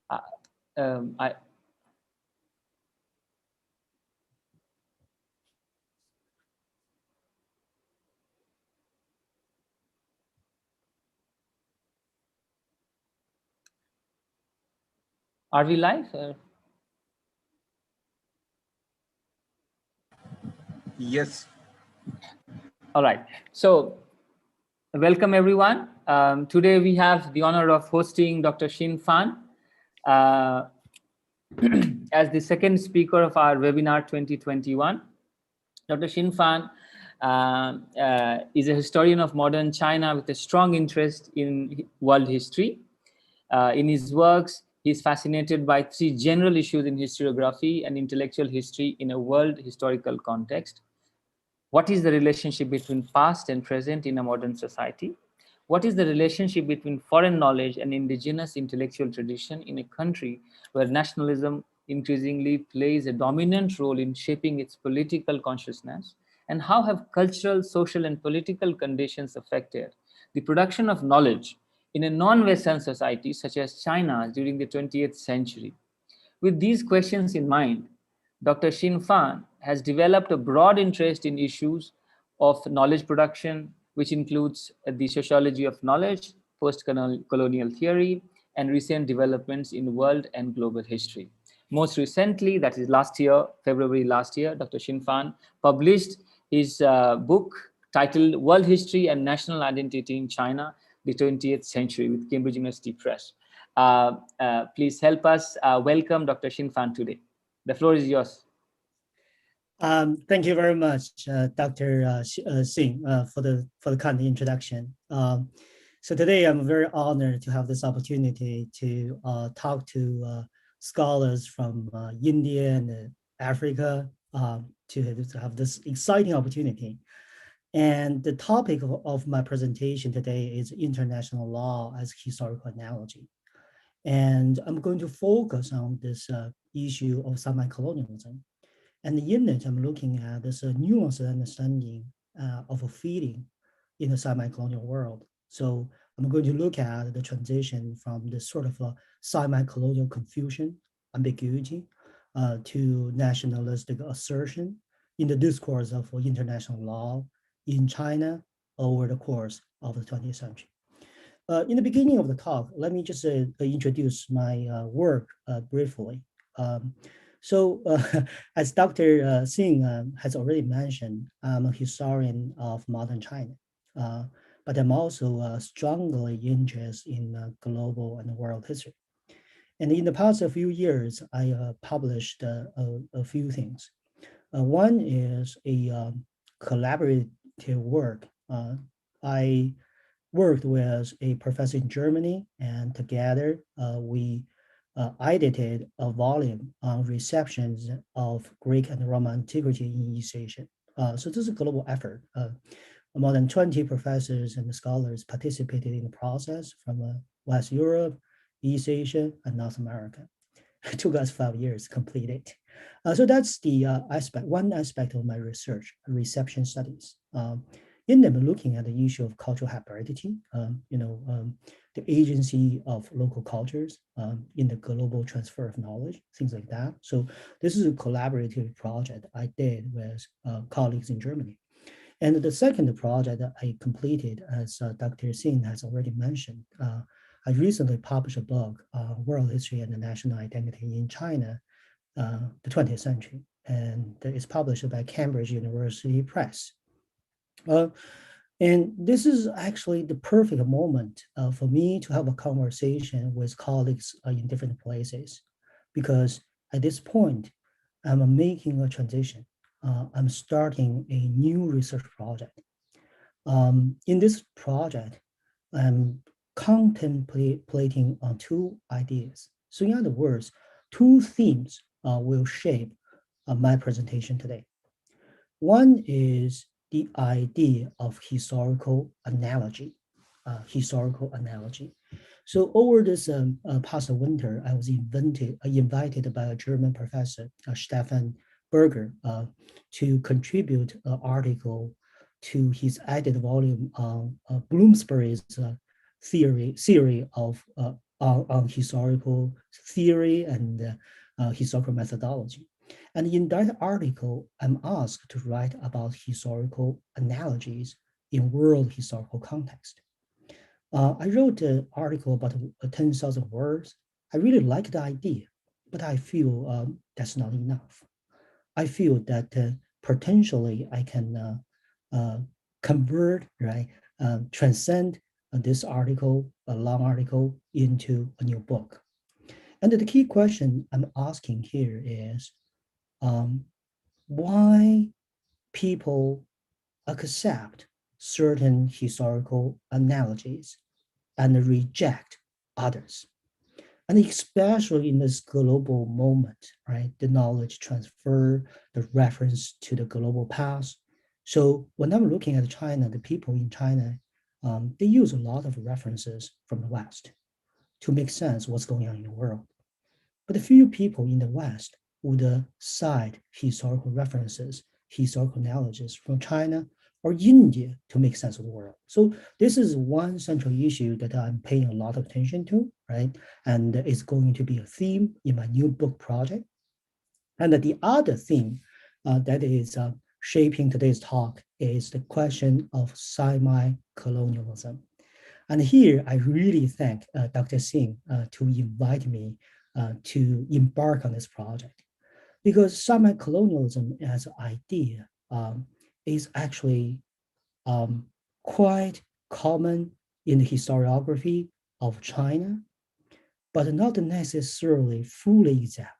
Uh, I Are we live? Yes. All right. So welcome, everyone. Today we have the honor of hosting Dr. Xin Fan as the second speaker of our webinar 2021. Dr. Xin Fan is a historian of modern China with a strong interest in world history. In his works, he's fascinated by three general issues in historiography and intellectual history in a world historical context. What is the relationship between past and present in a modern society? What is the relationship between foreign knowledge and indigenous intellectual tradition in a country where nationalism increasingly plays a dominant role in shaping its political consciousness? And how have cultural, social, and political conditions affected the production of knowledge in a non-Western society such as China during the 20th century? With these questions in mind, Dr. Xin Fan has developed a broad interest in issues of knowledge production, which includes the sociology of knowledge, post-colonial theory, and recent developments in world and global history. Most recently, that is last year, February last year, Dr. Xin Fan published his book titled World History and National Identity in China, the 20th Century with Cambridge University Press. Please help us welcome Dr. Xin Fan today. The floor is yours. Thank you very much, Dr. Singh, for the kind introduction. So today I'm very honored to have this opportunity to talk to scholars from India and Africa to have this exciting opportunity. And the topic of my presentation today is international law as historical analogy. And I'm going to focus on this issue of semi-colonialism. And in it, I'm looking at this nuanced understanding of a feeling in the semi-colonial world. So I'm going to look at the transition from this sort of a semi-colonial confusion, ambiguity, to nationalistic assertion in the discourse of international law in China over the course of the 20th century. In the beginning of the talk, let me just introduce my work briefly. So as Dr. Singh has already mentioned, I'm a historian of modern China, but I'm also strongly interested in global and world history. And in the past few years, I published a few things. One is a collaborative work. I worked with a professor in Germany, and together we edited a volume on receptions of Greek and Roman antiquity in East Asia. So this is a global effort. More than 20 professors and scholars participated in the process from West Europe, East Asia, and North America. It took us 5 years to complete it. So that's the one aspect of my research, reception studies. In them, looking at the issue of cultural hybridity, the agency of local cultures in the global transfer of knowledge, things like that. So this is a collaborative project I did with colleagues in Germany. And the second project that I completed, as Dr. Singh has already mentioned, I recently published a book, World History and the National Identity in China, the 20th Century, and it's published by Cambridge University Press. And this is actually the perfect moment for me to have a conversation with colleagues in different places, because at this point, I'm making a transition. I'm starting a new research project. In this project, I'm contemplating on two ideas. So in other words, two themes will shape my presentation today. One is the idea of historical analogy. So over this past winter, I was invited by a German professor, Stefan Berger, to contribute an article to his edited volume on Bloomsbury's theory of on historical theory and historical methodology. And in that article, I'm asked to write about historical analogies in world historical context. I wrote an article about 10,000 words. I really like the idea, but I feel that's not enough. I feel that potentially I can convert, right, transcend this article, a long article, into a new book. And the key question I'm asking here is why people accept certain historical analogies and reject others. And especially in this global moment, right? The knowledge transfer, the reference to the global past. So when I'm looking at China, the people in China, they use a lot of references from the West to make sense what's going on in the world. But a few people in the West would cite historical references, historical analogies from China or India to make sense of the world. So this is one central issue that I'm paying a lot of attention to, right? And it's going to be a theme in my new book project. And the other theme that is shaping today's talk is the question of semi-colonialism. And here I really thank Dr. Singh to invite me to embark on this project, because semi-colonialism as an idea is actually quite common in the historiography of China, but not necessarily fully exact.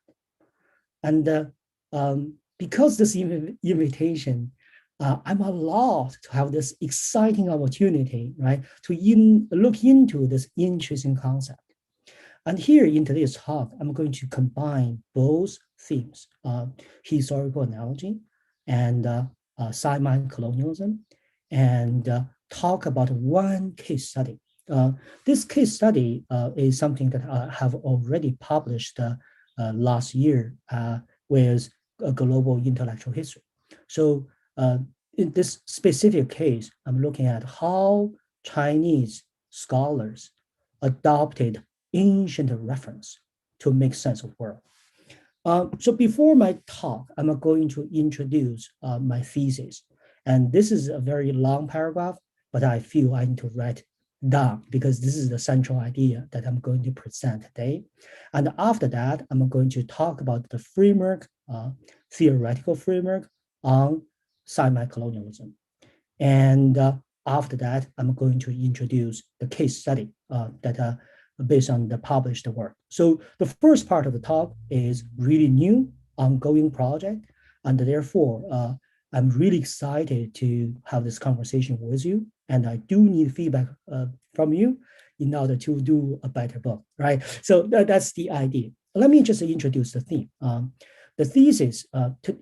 And because this invitation, I'm allowed to have this exciting opportunity, right, to look into this interesting concept. And here in today's talk, I'm going to combine both themes, historical analogy and semi-colonialism, and talk about one case study. This case study is something that I have already published last year with a global intellectual history. So in this specific case, I'm looking at how Chinese scholars adopted ancient reference to make sense of the world. So before my talk, I'm going to introduce my thesis. And this is a very long paragraph, but I feel I need to write down because this is the central idea that I'm going to present today. And after that, I'm going to talk about the framework, theoretical framework on semi-colonialism. And after that, I'm going to introduce the case study that based on the published work. So the first part of the talk is really new, ongoing project, and therefore I'm really excited to have this conversation with you. And I do need feedback from you in order to do a better book, right? So that's the idea. Let me just introduce the theme. The thesis,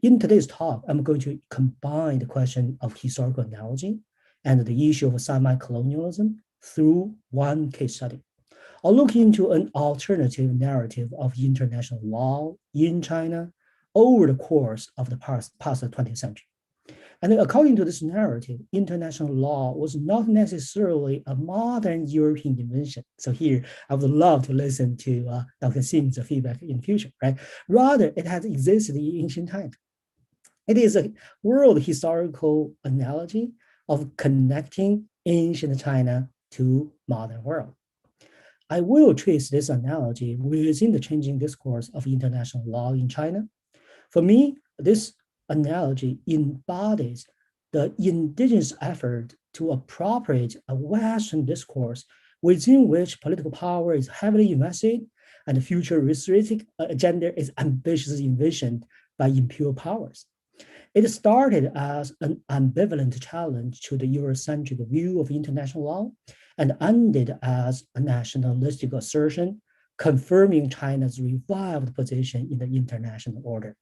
in today's talk, I'm going to combine the question of historical analogy and the issue of semi-colonialism through one case study. I'll look into an alternative narrative of international law in China over the course of the past 20th century. And according to this narrative, international law was not necessarily a modern European invention. So here, I would love to listen to Dr. Singh's feedback in the future, right? Rather, it has existed in ancient times. It is a world historical analogy of connecting ancient China to modern world. I will trace this analogy within the changing discourse of international law in China. For me, this analogy embodies the indigenous effort to appropriate a Western discourse within which political power is heavily invested and the futuristic agenda is ambitiously envisioned by imperial powers. It started as an ambivalent challenge to the Eurocentric view of international law and ended as a nationalistic assertion, confirming China's revived position in the international order.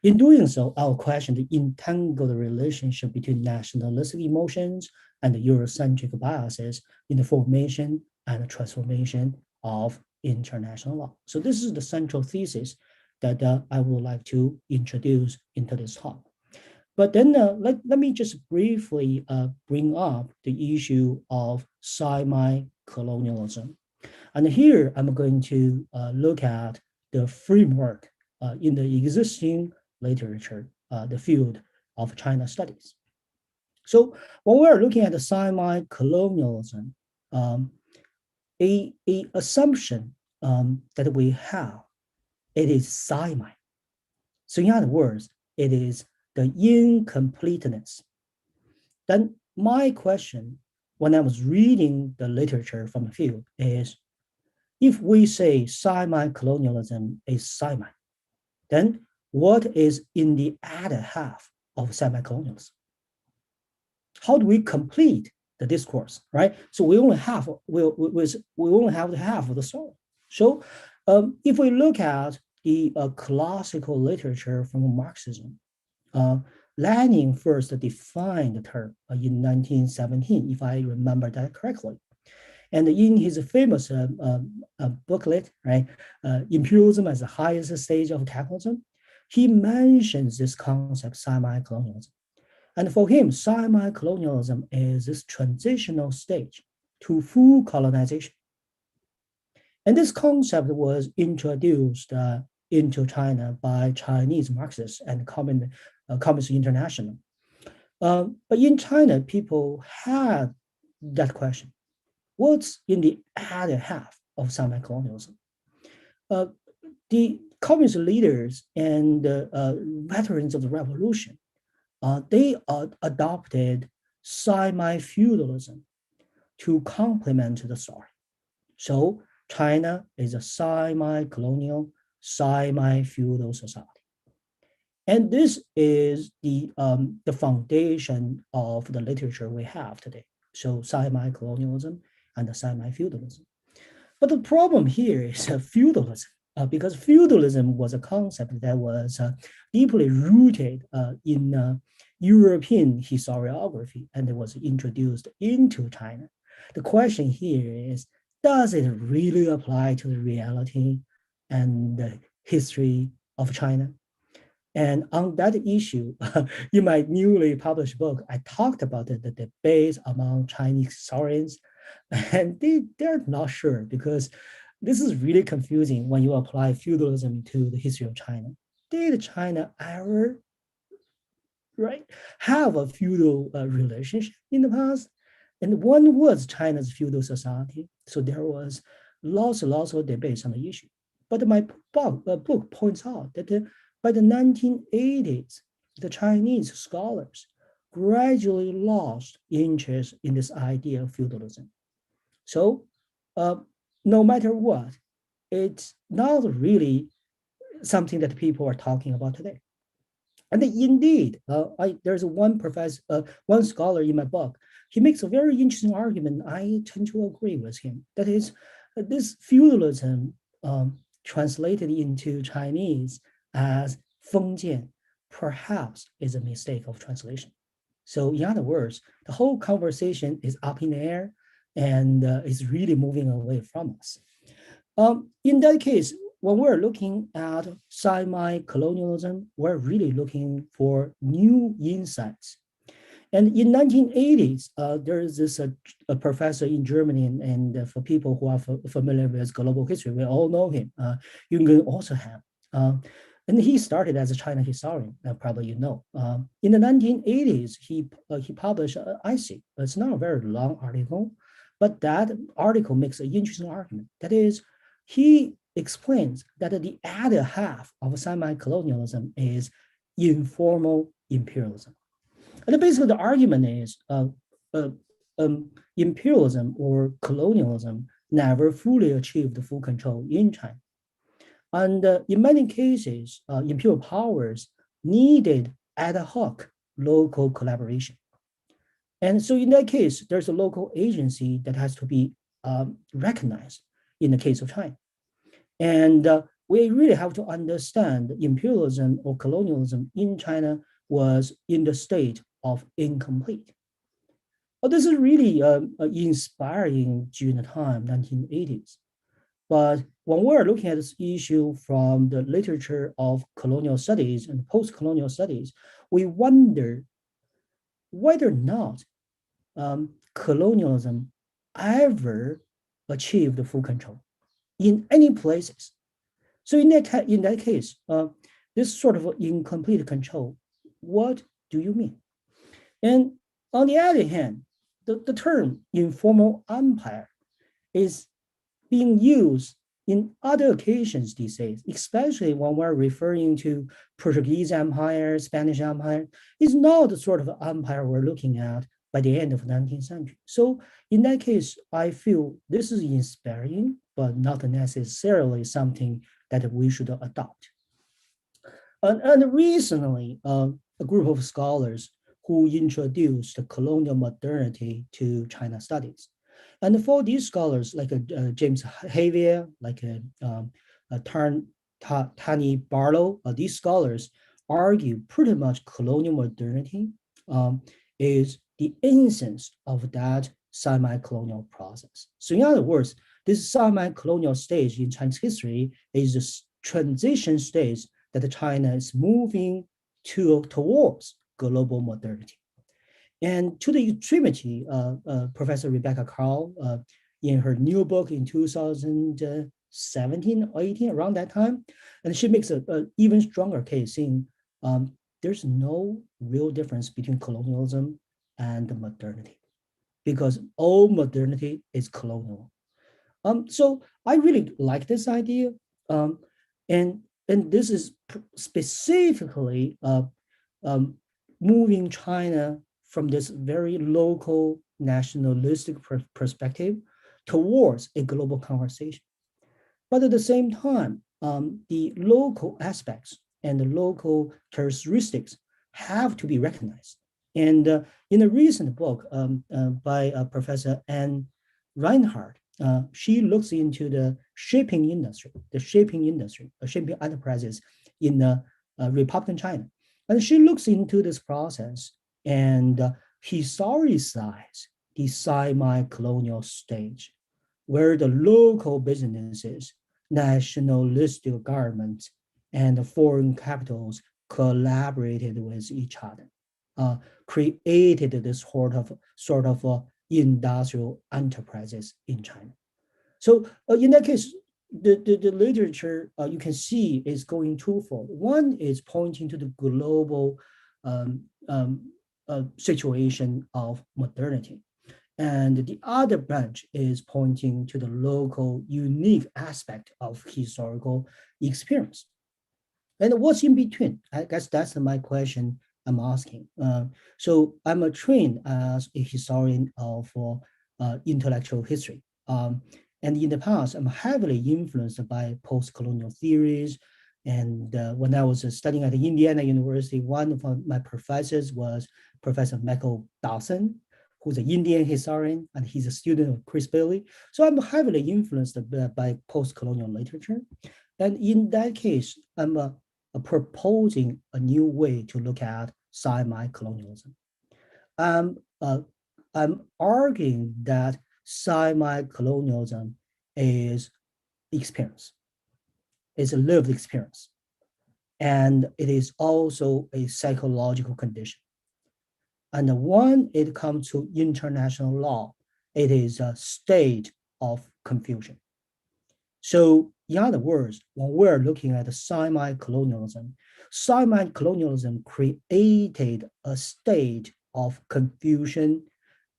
In doing so, I'll question the entangled relationship between nationalistic emotions and the Eurocentric biases in the formation and transformation of international law. So this is the central thesis that I would like to introduce into this talk. But then let me just briefly bring up the issue of semi-colonialism. And here I'm going to look at the framework in the existing literature, the field of China studies. So when we're looking at the semi-colonialism, a assumption that we have, it is semi. So in other words, it is the incompleteness. Then my question when I was reading the literature from the field is, if we say semi-colonialism is semi, then what is in the other half of semi-colonialism? How do we complete the discourse, right? So we only have we only have the half of the story. So if we look at the classical literature from Marxism, Lenin first defined the term in 1917, if I remember that correctly. And in his famous booklet, right, Imperialism as the highest stage of capitalism, he mentions this concept, semi-colonialism. And for him, semi-colonialism is this transitional stage to full colonization. And this concept was introduced into China by Chinese Marxists and Communist International. But in China, people had that question. What's in the other half of semi-colonialism? The communist leaders and veterans of the revolution, they adopted semi-feudalism to complement the story. So China is a semi-colonial, semi-feudal society. And this is the foundation of the literature we have today. So semi-colonialism and the semi-feudalism. But the problem here is feudalism, because feudalism was a concept that was deeply rooted in European historiography, and it was introduced into China. The question here is, does it really apply to the reality and the history of China? And on that issue, in my newly published book, I talked about the debates among Chinese historians, and they're not sure, because this is really confusing when you apply feudalism to the history of China. Did China ever, right, have a feudal relationship in the past? And when was China's feudal society? So there was lots of debates on the issue. But my book points out that by the 1980s, the Chinese scholars gradually lost interest in this idea of feudalism. So no matter what, it's not really something that people are talking about today. And indeed, there's one scholar in my book. He makes a very interesting argument. I tend to agree with him. That is, this feudalism translated into Chinese as Fengjian perhaps is a mistake of translation. So in other words, the whole conversation is up in the air and is really moving away from us. In that case, when we're looking at semi-colonialism, we're really looking for new insights. And in 1980s, there is this a professor in Germany, and for people who are familiar with global history, we all know him, Jürgen Osterham. And he started as a China historian, probably you know. In the 1980s, he published IC. It's not a very long article, but that article makes an interesting argument. That is, he explains that the other half of semi-colonialism is informal imperialism. And basically the argument is imperialism or colonialism never fully achieved full control in China. And in many cases, imperial powers needed ad hoc local collaboration. And so in that case, there's a local agency that has to be recognized in the case of China. And we really have to understand imperialism or colonialism in China was in the state of incomplete. Well, this is really inspiring during the time, 1980s. But when we're looking at this issue from the literature of colonial studies and post-colonial studies, we wonder whether or not colonialism ever achieved full control. in any places. So in that case, this sort of incomplete control, what do you mean? And on the other hand, the term informal empire is being used in other occasions these days, especially when we're referring to Portuguese Empire, Spanish Empire. It's not the sort of empire we're looking at by the end of the 19th century. So in that case, I feel this is inspiring, but not necessarily something that we should adopt. And recently, a group of scholars who introduced colonial modernity to China studies. And for these scholars, like James Javier, like Tani Barlow, these scholars argue pretty much colonial modernity is the essence of that semi-colonial process. So in other words, this semi-colonial stage in Chinese history is a transition stage that China is moving towards global modernity. And to the extremity, Professor Rebecca Carl, in her new book in 2017 or 18, around that time, and she makes an even stronger case saying there's no real difference between colonialism and modernity, because all modernity is colonial. So I really like this idea, and this is specifically moving China from this very local nationalistic perspective towards a global conversation. But at the same time, the local aspects and the local characteristics have to be recognized. And in a recent book by Professor Anne Reinhardt, she looks into the shipping enterprises in Republican China. And she looks into this process and historicize the semi-colonial stage, where the local businesses, nationalistic governments, and foreign capitals collaborated with each other, created this sort of industrial enterprises in China. So in that case, the literature you can see is going twofold. One is pointing to the global situation of modernity. And the other branch is pointing to the local unique aspect of historical experience. And what's in between? I guess that's my question I'm asking. So I'm trained as a historian of intellectual history. And in the past, I'm heavily influenced by post-colonial theories. And when I was studying at Indiana University, one of my professors was Professor Michael Dawson, who's an Indian historian, and he's a student of Chris Bailey. So I'm heavily influenced by post-colonial literature. And in that case, I'm proposing a new way to look at semi-colonialism. I'm arguing that semi-colonialism is experience. It's a lived experience. And it is also a psychological condition. And when it comes to international law, it is a state of confusion. So in other words, when we're looking at semi-colonialism created a state of confusion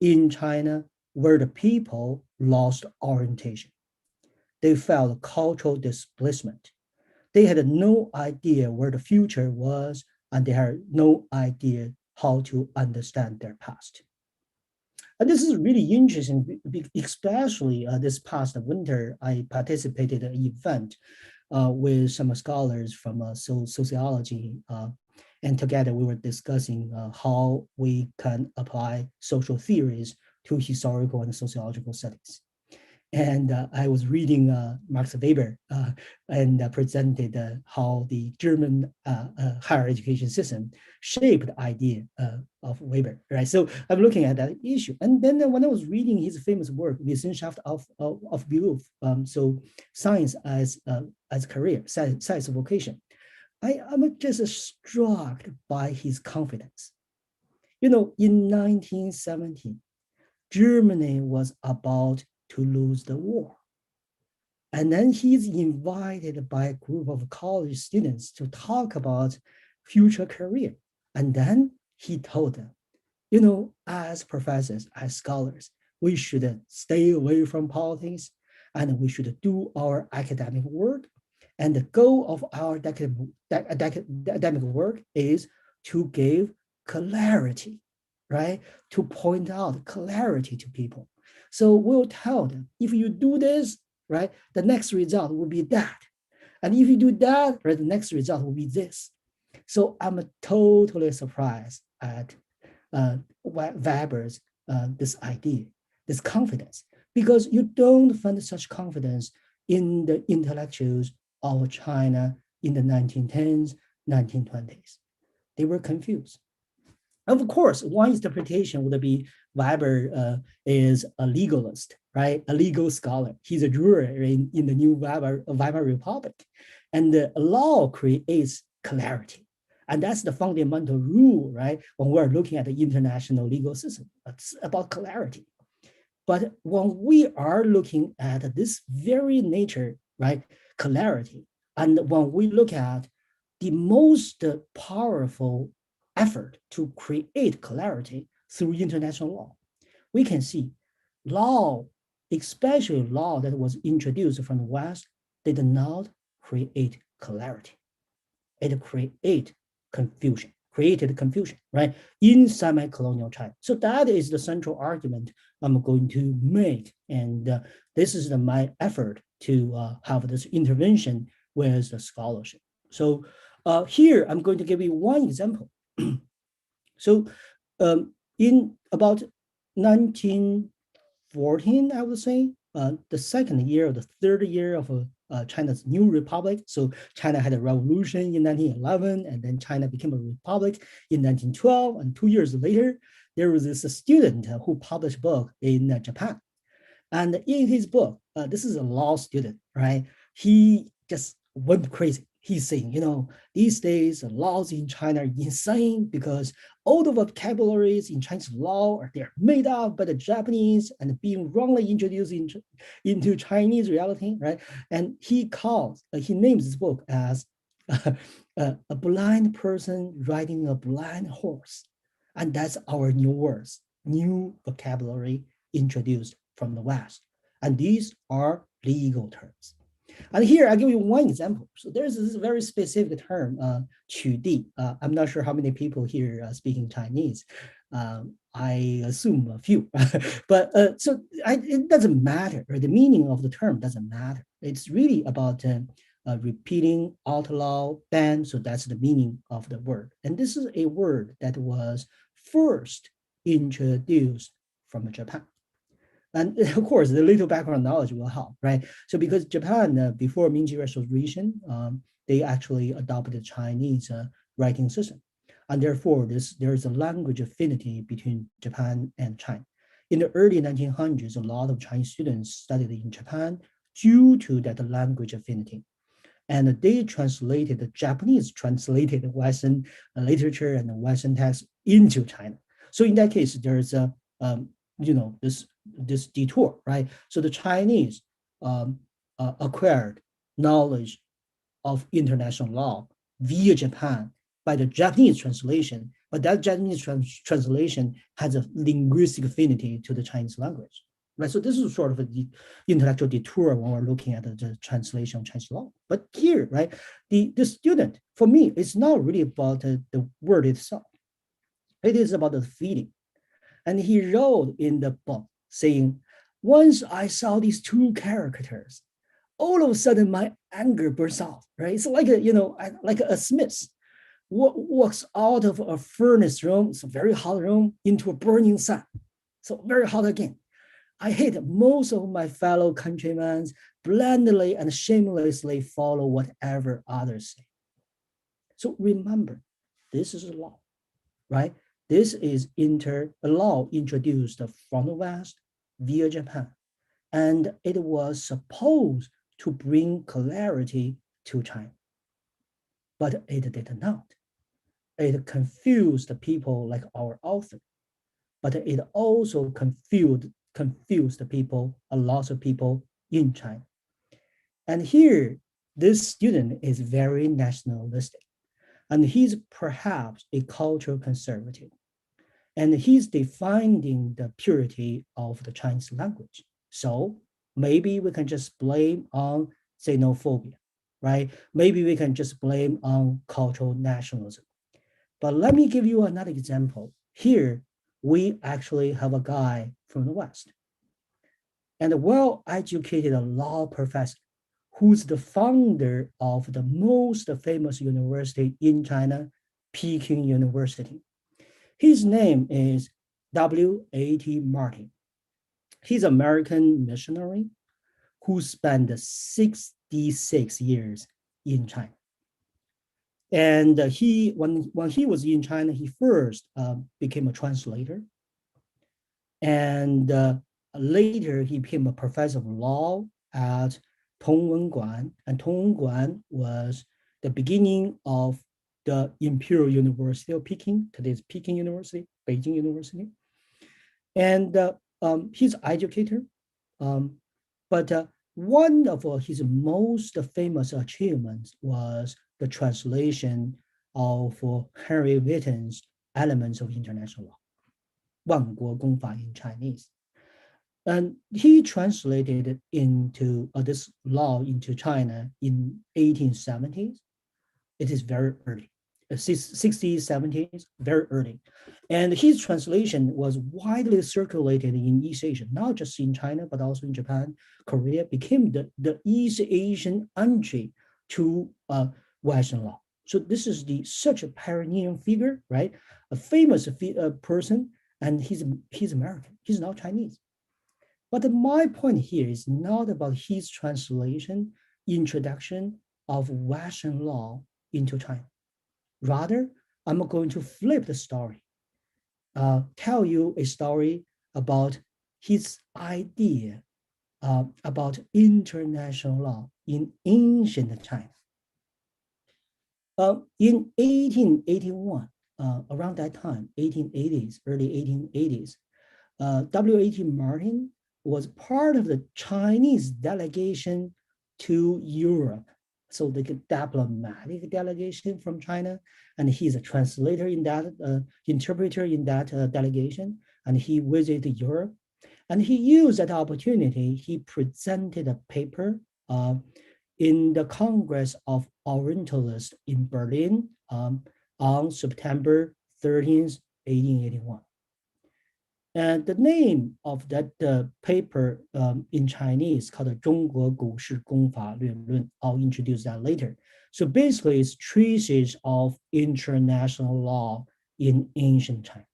in China where the people lost orientation. They felt cultural displacement. They had no idea where the future was, and they had no idea how to understand their past. And this is really interesting, especially this past winter, I participated in an event with some scholars from sociology, and together we were discussing how we can apply social theories to historical and sociological studies. And I was reading Max Weber and presented how the German higher education system shaped the idea of Weber, right? So I'm looking at that issue. And then when I was reading his famous work, Wissenschaft of Beruf, so science as career, science as vocation, I'm just struck by his confidence. You know, in 1917, Germany was about to lose the war. And then he's invited by a group of college students to talk about future career. And then he told them, you know, as professors, as scholars, we should stay away from politics and we should do our academic work. And the goal of our academic work is to give clarity, right? To point out clarity to people. So we'll tell them, if you do this, right, the next result will be that. And if you do that, right, the next result will be this. So I'm totally surprised at Weber's this idea, this confidence, because you don't find such confidence in the intellectuals of China in the 1910s, 1920s. They were confused. Of course, one interpretation would be Weber is a legalist, right? A legal scholar. He's a juror in the new Weimar Republic. And the law creates clarity. And that's the fundamental rule, right? When we're looking at the international legal system, it's about clarity. But when we are looking at this very nature, right, clarity, and when we look at the most powerful effort to create clarity through international law, we can see law, especially law that was introduced from the West, did not create clarity. It created confusion, right, in semi-colonial China. So that is the central argument I'm going to make. And this is my effort to have this intervention with the scholarship. So here, I'm going to give you one example. So in about 1914, I would say, the second year or the third year of China's new republic. So China had a revolution in 1911, and then China became a republic in 1912. And 2 years later, there was this student who published a book in Japan. And in his book, this is a law student, right? He just went crazy. He's saying, you know, these days the laws in China are insane because all the vocabularies in Chinese law they're made up by the Japanese and being wrongly introduced into Chinese reality, right? And he names this book as a blind person riding a blind horse. And that's our new words, new vocabulary introduced from the West. And these are legal terms. And here I give you one example. So there's this very specific term, 取缔. I'm not sure how many people here are speaking Chinese. I assume a few, but it doesn't matter. Right? The meaning of the term doesn't matter. It's really about repeating, outlaw, ban. So that's the meaning of the word. And this is a word that was first introduced from Japan. And of course, the little background knowledge will help, right? So because Japan, before Meiji Restoration, they actually adopted the Chinese writing system. And therefore, there is a language affinity between Japan and China. In the early 1900s, a lot of Chinese students studied in Japan due to that language affinity. And they translated, the Japanese translated Western literature and Western text into China. So in that case, there's a, this detour, right? So the Chinese acquired knowledge of international law via Japan by the Japanese translation, but that Japanese translation has a linguistic affinity to the Chinese language, right? So this is sort of the intellectual detour when we're looking at the translation of Chinese law. But here, right, the student, for me, it's not really about the word itself. It is about the feeling. And he wrote in the book saying, once I saw these two characters, all of a sudden my anger bursts out, right? It's like like a smith walks out of a furnace room, it's a very hot room, into a burning sun. So very hot again. I hate most of my fellow countrymen blindly and shamelessly follow whatever others say. So remember, this is a law, right? This is a law introduced from the West via Japan, and it was supposed to bring clarity to China, but it did not. It confused the people like our author, but it also confused the people, a lot of people in China. And here, this student is very nationalistic, and he's perhaps a cultural conservative. And he's defining the purity of the Chinese language. So maybe we can just blame on xenophobia, right? Maybe we can just blame on cultural nationalism. But let me give you another example. Here, we actually have a guy from the West and a well-educated law professor who's the founder of the most famous university in China, Peking University. His name is W.A.T. Martin. He's an American missionary who spent 66 years in China. And when he was in China, he first became a translator. And later, he became a professor of law at Tongwenguan. And Tongwenguan was the beginning of the Imperial University of Peking, today's Peking University, Beijing University. And he's an educator, but one of his most famous achievements was the translation of Henry Witten's Elements of International Law, 万国公法 in Chinese. And he translated it into this law into China in 1870s. It is very early. 60s, 70s, very early. And his translation was widely circulated in East Asia, not just in China, but also in Japan, Korea, became the East Asian entry to Western law. So this is such a pioneering figure, right? A famous person, and he's American. He's not Chinese. But my point here is not about his translation, introduction of Western law into China. Rather, I'm going to flip the story, tell you a story about his idea about international law in ancient China. In 1881, around that time, 1880s, early 1880s, W.A.T. Martin was part of the Chinese delegation to Europe. So the diplomatic delegation from China, and he's a translator in that, interpreter in that delegation, and he visited Europe. And he used that opportunity, he presented a paper in the Congress of Orientalists in Berlin on September 13th, 1881. And the name of that paper in Chinese called 中国股市公法略论. I'll introduce that later. So basically, it's treatise of international law in ancient China.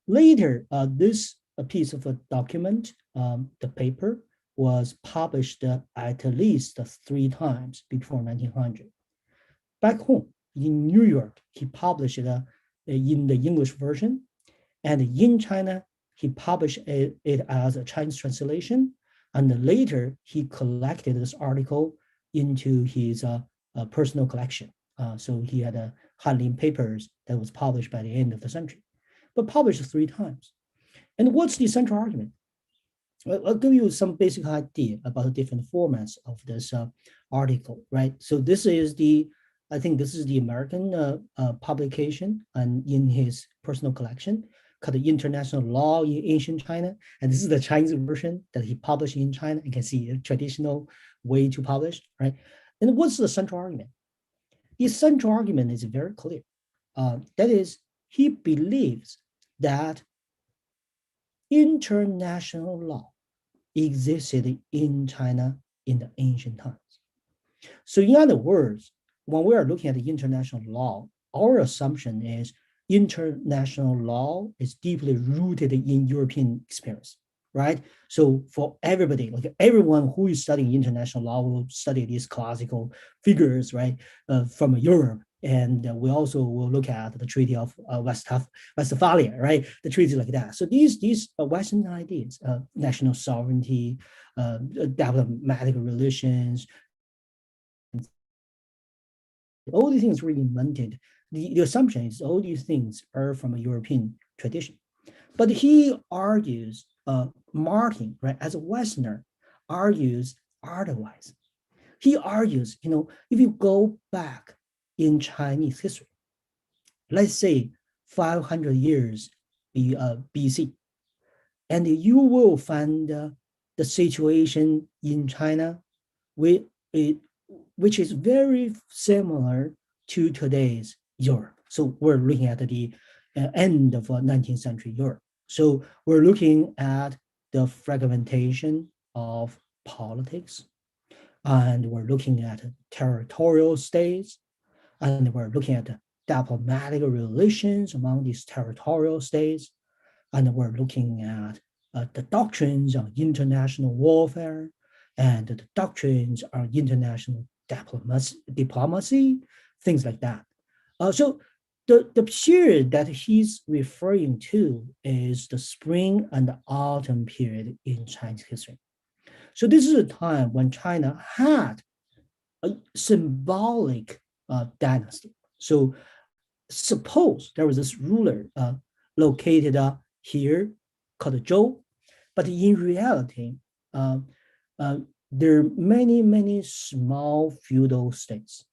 Later, this piece of a document, the paper, was published at least 3 times before 1900. Back home in New York, he published it in the English version. And in China, he published it as a Chinese translation. And later, he collected this article into his personal collection. So he had handling papers that was published by the end of the century, but published 3 times. And what's the central argument? I'll give you some basic idea about the different formats of this article, right? So this is I think this is the American publication and in his personal collection called the International Law in Ancient China. And this is the Chinese version that he published in China. You can see a traditional way to publish, right? And what's the central argument? The central argument is very clear. That is, he believes that international law existed in China in the ancient times. So in other words, when we are looking at the international law, our assumption is international law is deeply rooted in European experience, right? So for everybody, like everyone who is studying international law will study these classical figures, right, from Europe. And we also will look at the Treaty of Westphalia, right? The treaty like that. So these Western ideas, national sovereignty, diplomatic relations, all these things were invented. The assumption is all these things are from a European tradition. But he argues, Martin, right, as a Westerner, argues otherwise. he argues, if you go back in Chinese history, let's say 500 years BC, and you will find the situation in China which is very similar to today's Europe. So we're looking at the end of 19th century Europe. So we're looking at the fragmentation of politics, and we're looking at territorial states, and we're looking at diplomatic relations among these territorial states, and we're looking at the doctrines on international warfare and the doctrines on international diplomacy, things like that. So the period that he's referring to is the spring and the autumn period in Chinese history. So this is a time when China had a symbolic dynasty. So suppose there was this ruler located here called Zhou, but in reality, there are many, many small feudal states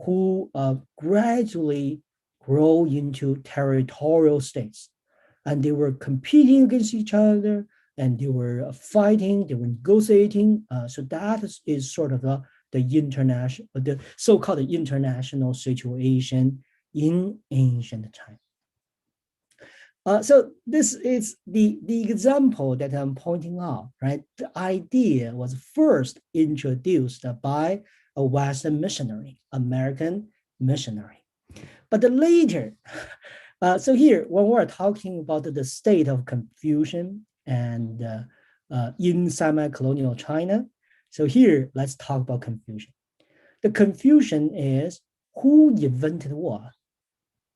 who gradually grow into territorial states, and they were competing against each other, and they were fighting, they were negotiating. So that is sort of the so-called international situation in ancient China. So this is the example that I'm pointing out, right? The idea was first introduced by a Western missionary, American missionary. But later, so here, when we're talking about the state of confusion and in semi-colonial China, so here, let's talk about confusion. The confusion is who invented what,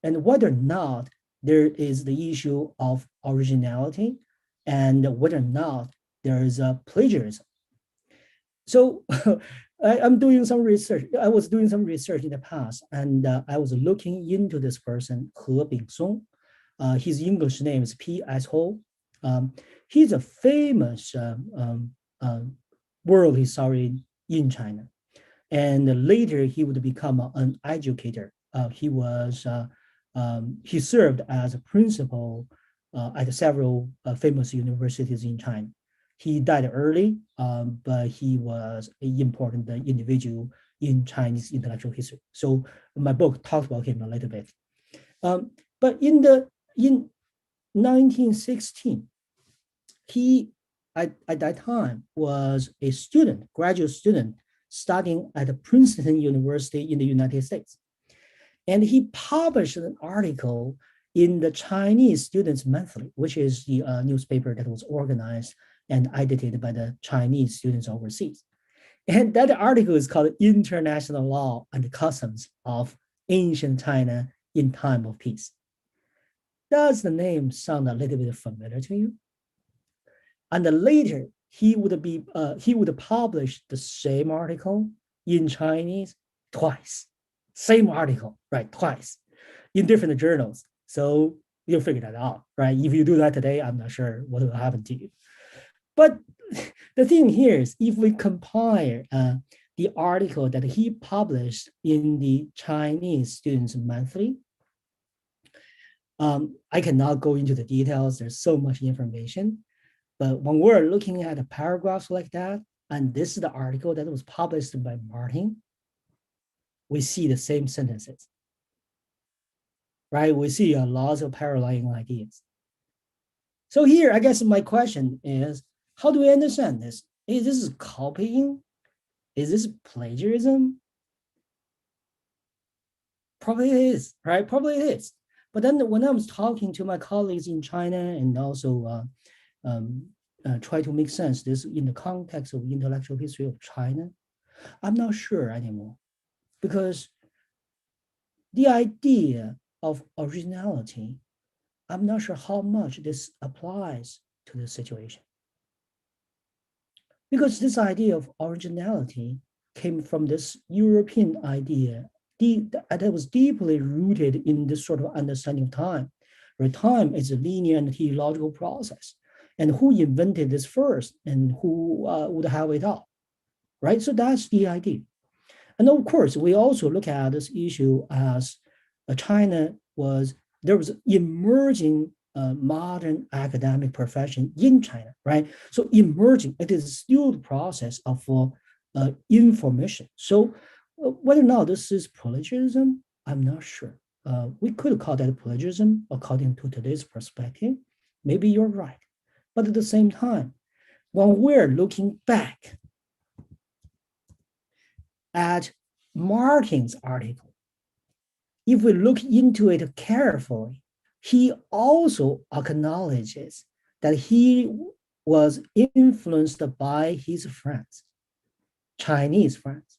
and whether or not there is the issue of originality, and whether or not there is a plagiarism. So I'm doing some research. I was doing some research in the past, and I was looking into this person, He Bingsong. His English name is P.S. Ho. He's a famous world historian in China. And later he would become an educator. He served as a principal at several famous universities in China. He died early, but he was an important individual in Chinese intellectual history. So my book talks about him a little bit. But in 1916, he at that time was a student, graduate student, studying at Princeton University in the United States. And he published an article in the Chinese Students Monthly, which is the newspaper that was organized and edited by the Chinese students overseas. And that article is called International Law and the Customs of Ancient China in Time of Peace. Does the name sound a little bit familiar to you? And then later, he would publish the same article in Chinese twice. Same article, right, twice in different journals. So you'll figure that out, right? If you do that today, I'm not sure what will happen to you. But the thing here is, if we compare the article that he published in the Chinese Students Monthly, I cannot go into the details. There's so much information. But when we're looking at paragraphs like that, and this is the article that was published by Martin, we see the same sentences, right? We see lots of paralleling ideas. So here, I guess my question is, how do we understand this? Is this copying? Is this plagiarism? Probably it is, right? Probably it is. But then when I was talking to my colleagues in China and also try to make sense this in the context of intellectual history of China, I'm not sure anymore, because the idea of originality, I'm not sure how much this applies to this situation. Because this idea of originality came from this European idea that was deeply rooted in this sort of understanding of time, where time is a linear and teleological process. And who invented this first and who would have it all, right? So that's the idea. And of course, we also look at this issue as China there was emerging modern academic profession in China, right? So emerging, it is still the process of information. So whether or not this is plagiarism, I'm not sure. We could call that plagiarism according to today's perspective. Maybe you're right. But at the same time, when we're looking back at Martin's article, if we look into it carefully, he also acknowledges that he was influenced by his friends, Chinese friends.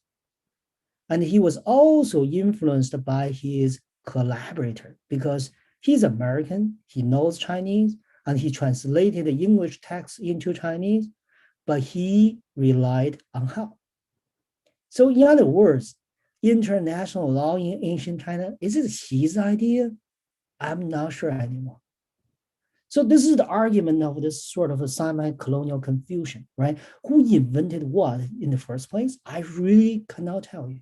And he was also influenced by his collaborator because he's American, he knows Chinese, and he translated the English text into Chinese, but he relied on help. So in other words, international law in ancient China, is it his idea? I'm not sure anymore. So this is the argument of this sort of a semi-colonial confusion, right? Who invented what in the first place? I really cannot tell you.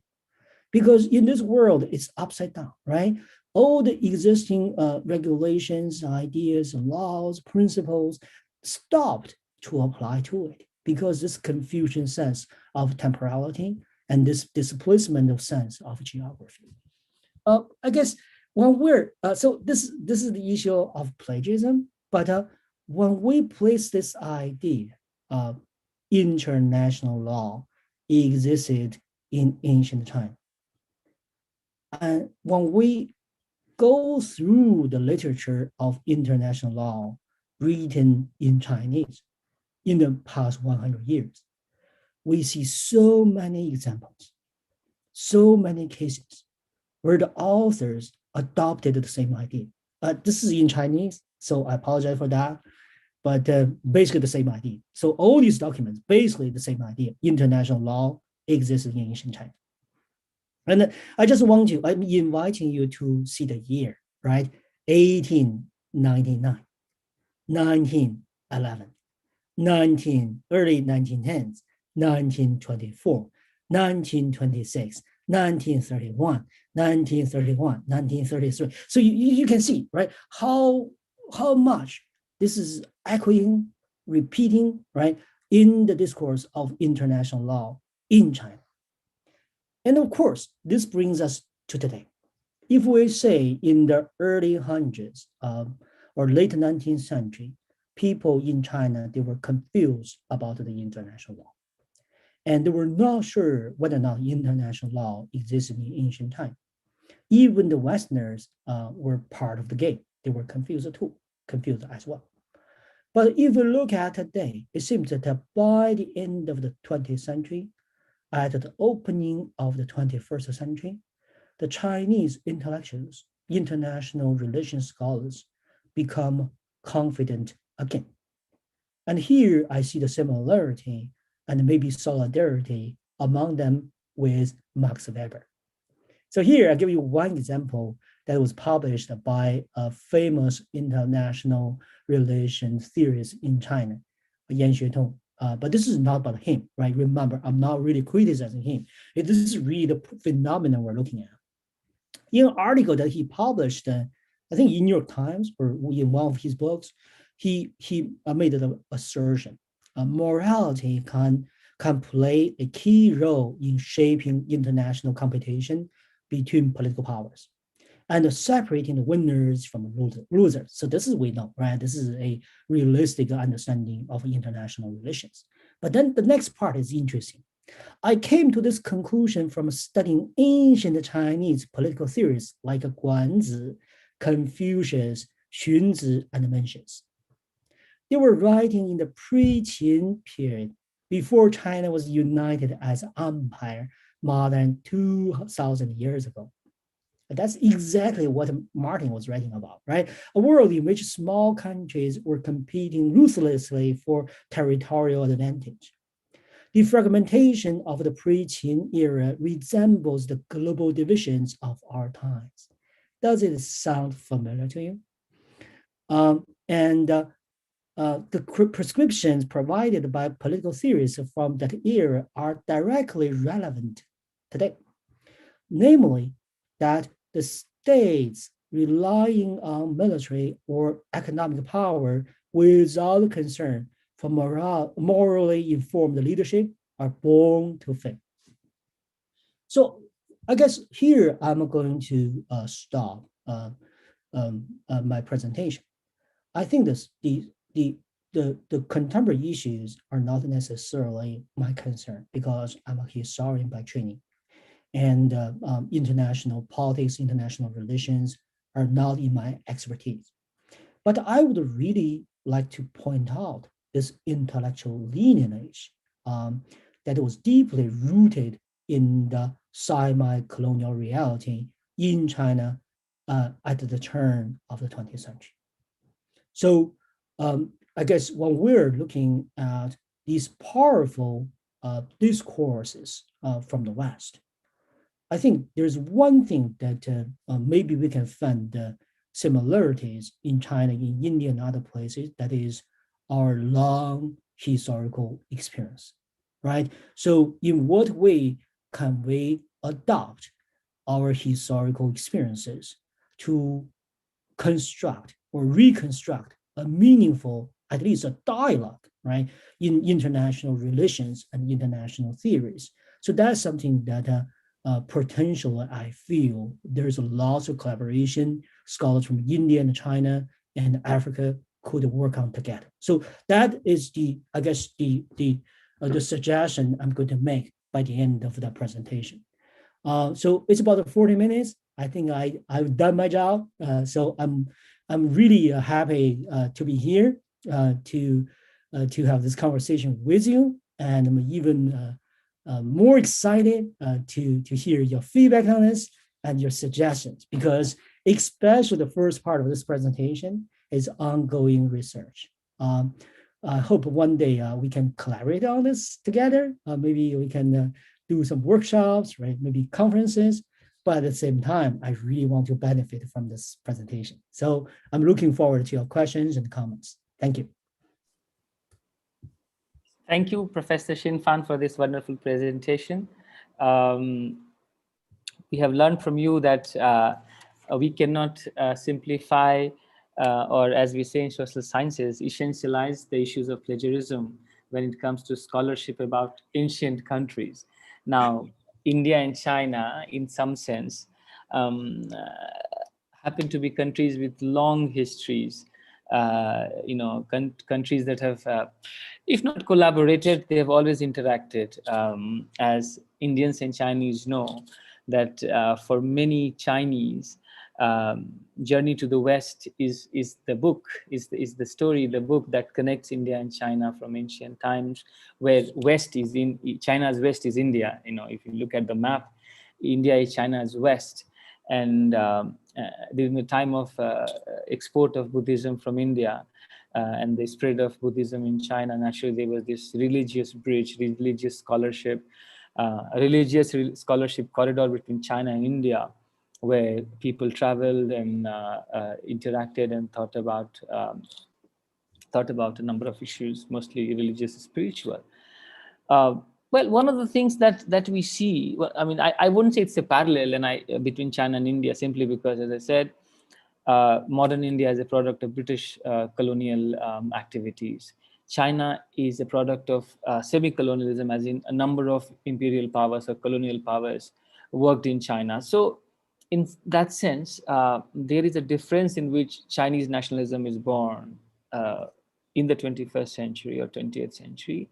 Because in this world, it's upside down, right? All the existing regulations, ideas, laws, principles stopped to apply to it because this confusion sense of temporality and this displacement of sense of geography. I guess when we're, so this is the issue of plagiarism, but when we place this idea of international law existed in ancient China, and when we go through the literature of international law written in Chinese in the past 100 years, we see so many examples, so many cases where the authors adopted the same idea. This is in Chinese, so I apologize for that, but basically the same idea. So all these documents, basically the same idea. International law exists in ancient China. And I just want you, I'm inviting you to see the year, right? 1899, 1911, early 1910s, 1924, 1926, 1931, 1931, 1933. So you can see, right, how much this is echoing, repeating, right, in the discourse of international law in China. And of course, this brings us to today. If we say in the early hundreds or late 19th century, people in China, they were confused about the international law. And they were not sure whether or not international law existed in ancient time. Even the Westerners were part of the game. They were confused too, confused as well. But if we look at today, it seems that by the end of the 20th century, at the opening of the 21st century, the Chinese intellectuals, international relations scholars, become confident again. And here I see the similarity and maybe solidarity among them with Max Weber. So here I give you one example that was published by a famous international relations theorist in China, Yan Xuetong. But this is not about him, right? Remember, I'm not really criticizing him. This is really the phenomenon we're looking at. In an article that he published, I think in New York Times or in one of his books, he made an assertion. Morality can play a key role in shaping international competition between political powers and separating the winners from the losers. So this is we know, right? This is a realistic understanding of international relations. But then the next part is interesting. I came to this conclusion from studying ancient Chinese political theories like Guanzi, Confucius, Xunzi, and Mencius. They were writing in the pre-Qin period, before China was united as an empire more than 2,000 years ago. That's exactly what Martin was writing about, right? A world in which small countries were competing ruthlessly for territorial advantage. The fragmentation of the pre-Qin era resembles the global divisions of our times. Does it sound familiar to you? the prescriptions provided by political theorists from that era are directly relevant today. Namely, that the states relying on military or economic power without concern for morally informed leadership are born to fail. So I guess here I'm going to stop my presentation. I think the contemporary issues are not necessarily my concern because I'm a historian by training, and international politics, international relations are not in my expertise. But I would really like to point out this intellectual lineage that was deeply rooted in the semi-colonial reality in China at the turn of the 20th century. So I guess when we're looking at these powerful discourses from the West, I think there's one thing that maybe we can find similarities in China, in India, and other places. That is our long historical experience, right? So, in what way can we adopt our historical experiences to construct or reconstruct a meaningful, at least a dialogue, right, in international relations and international theories? So that's something that potentially I feel there's lots of collaboration. Scholars from India and China and Africa could work on together. So that is I guess the suggestion I'm going to make by the end of the presentation. So it's about 40 minutes. I think I've done my job. So I'm really happy to be here to have this conversation with you, and I'm even more excited to hear your feedback on this and your suggestions, because especially the first part of this presentation is ongoing research. I hope one day we can collaborate on this together. Maybe we can do some workshops, right? Maybe conferences. But at the same time, I really want to benefit from this presentation. So I'm looking forward to your questions and comments. Thank you. Thank you, Professor Xin-Fan, for this wonderful presentation. We have learned from you that we cannot simplify or, as we say in social sciences, essentialize the issues of plagiarism when it comes to scholarship about ancient countries. Now, India and China, in some sense, happen to be countries with long histories. Countries that have, if not collaborated, they have always interacted. As Indians and Chinese know, that for many Chinese, Journey to the West is the book, is the story, the book that connects India and China from ancient times, where West is in China's West is India. If you look at the map, India is China's West, and during the time of export of Buddhism from India and the spread of Buddhism in China, naturally there was this religious bridge, religious scholarship, religious scholarship corridor between China and India, where people traveled and interacted and thought about a number of issues, mostly religious and spiritual. Well, one of the things that we see, well, I mean, I wouldn't say it's a parallel between China and India, simply because, as I said, modern India is a product of British colonial activities. China is a product of semi-colonialism, as in a number of imperial powers or colonial powers worked in China. So in that sense, there is a difference in which Chinese nationalism is born in the 21st century or 20th century,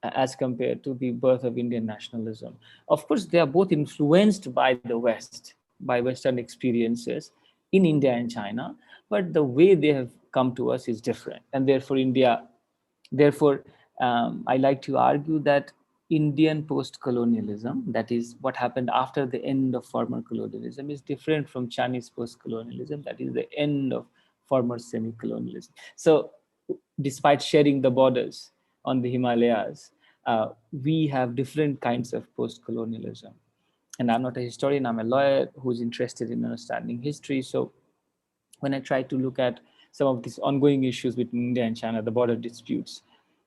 as compared to the birth of Indian nationalism. Of course, they are both influenced by the West, by Western experiences in India and China, but the way they have come to us is different. And therefore, I like to argue that Indian post-colonialism, that is what happened after the end of former colonialism, is different from Chinese post-colonialism, that is the end of former semi-colonialism. So despite sharing the borders on the Himalayas, we have different kinds of post-colonialism. And I'm not a historian, I'm a lawyer who's interested in understanding history. So when I try to look at some of these ongoing issues between India and China, the border disputes,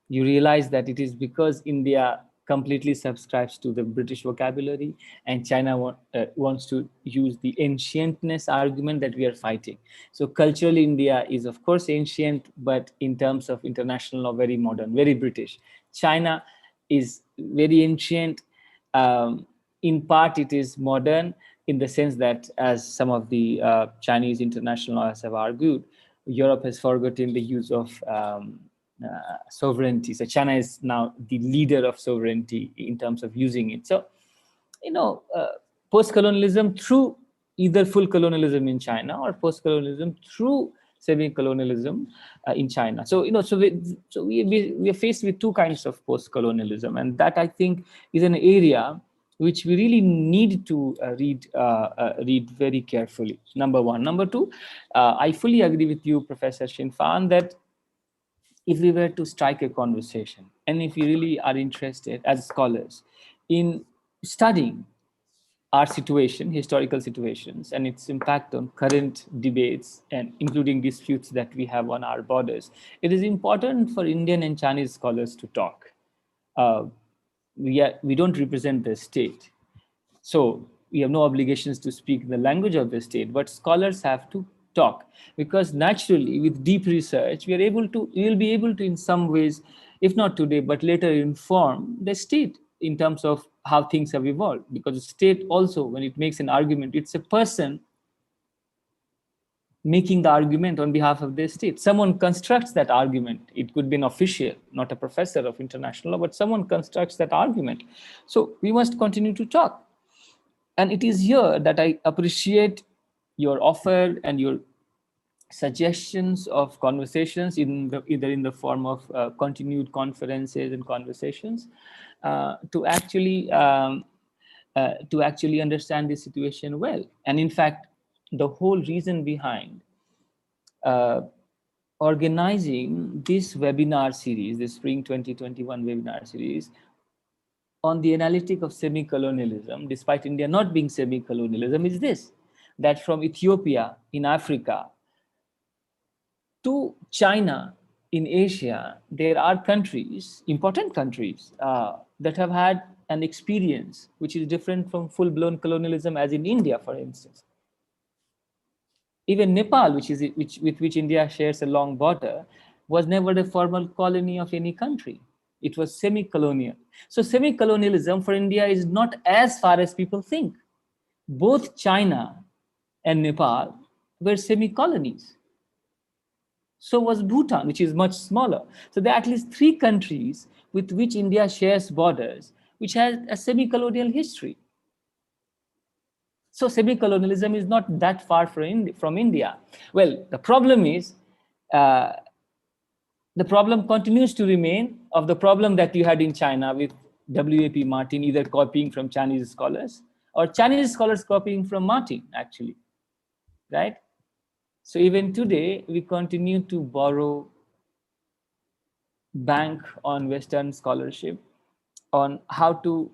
you realize that it is because India completely subscribes to the British vocabulary, and China wants to use the ancientness argument that we are fighting. So culturally, India is of course ancient, but in terms of international law, very modern, very British. China is very ancient. In part, it is modern in the sense that, as some of the Chinese international lawyers have argued, Europe has forgotten the use of sovereignty. So China is now the leader of sovereignty in terms of using it. So, post-colonialism through either full colonialism in China or post-colonialism through semi-colonialism in China. So, we are faced with two kinds of post-colonialism, and that, I think, is an area which we really need to read very carefully. Number one. Number two, I fully agree with you, Professor Shin-Fan, that if we were to strike a conversation, and if we really are interested as scholars in studying our situation, historical situations, and its impact on current debates, and including disputes that we have on our borders, it is important for Indian and Chinese scholars to talk. We don't represent the state, so we have no obligations to speak the language of the state, but scholars have to talk, because naturally with deep research we will be able to in some ways, if not today but later, inform the state in terms of how things have evolved. Because the state also, when it makes an argument, it's a person making the argument on behalf of the state. Someone constructs that argument. It could be an official, not a professor of international law, but someone constructs that argument. So we must continue to talk. And it is here that I appreciate your offer and your suggestions of conversations, either in the form of continued conferences and conversations, to actually understand the situation well. And in fact, the whole reason behind organizing this webinar series, the Spring 2021 webinar series, on the analytic of semi-colonialism, despite India not being semi-colonialism, is this: that from Ethiopia in Africa to China in Asia, there are countries, important countries, that have had an experience which is different from full-blown colonialism, as in India, for instance. Even Nepal, with which India shares a long border, was never a formal colony of any country. It was semi-colonial. So semi-colonialism for India is not as far as people think. Both China and Nepal were semi-colonies. So was Bhutan, which is much smaller. So there are at least 3 countries with which India shares borders, which has a semi-colonial history. So semi-colonialism is not that far from India. Well, the problem is, the problem continues to remain of the problem that you had in China with W.A.P. Martin either copying from Chinese scholars or Chinese scholars copying from Martin, actually, right? So even today, we continue to bank on Western scholarship on how to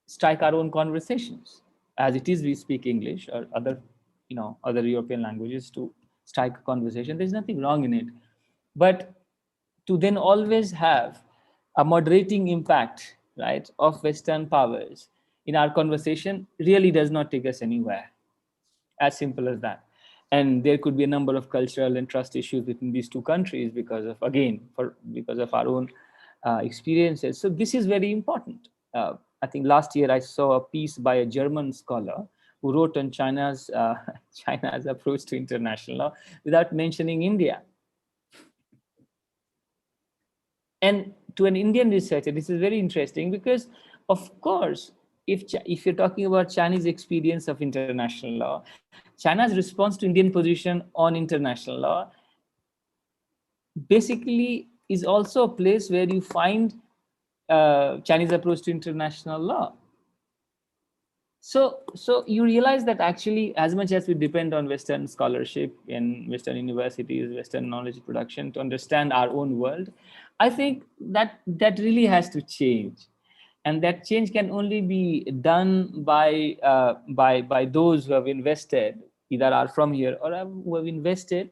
strike our own conversations. As it is, we speak English or other European languages to strike a conversation. There's nothing wrong in it. But to then always have a moderating impact, right, of Western powers in our conversation really does not take us anywhere. As simple as that. And there could be a number of cultural and trust issues between these two countries because of our own experiences. So this is very important. I think last year I saw a piece by a German scholar who wrote on China's approach to international law without mentioning India. And to an Indian researcher, this is very interesting because, of course, if you're talking about Chinese experience of international law, China's response to Indian position on international law basically is also a place where you find Chinese approach to international law. So you realize that actually, as much as we depend on Western scholarship in Western universities, Western knowledge production to understand our own world, I think that really has to change. And that change can only be done by those who have invested, either are from here or who have invested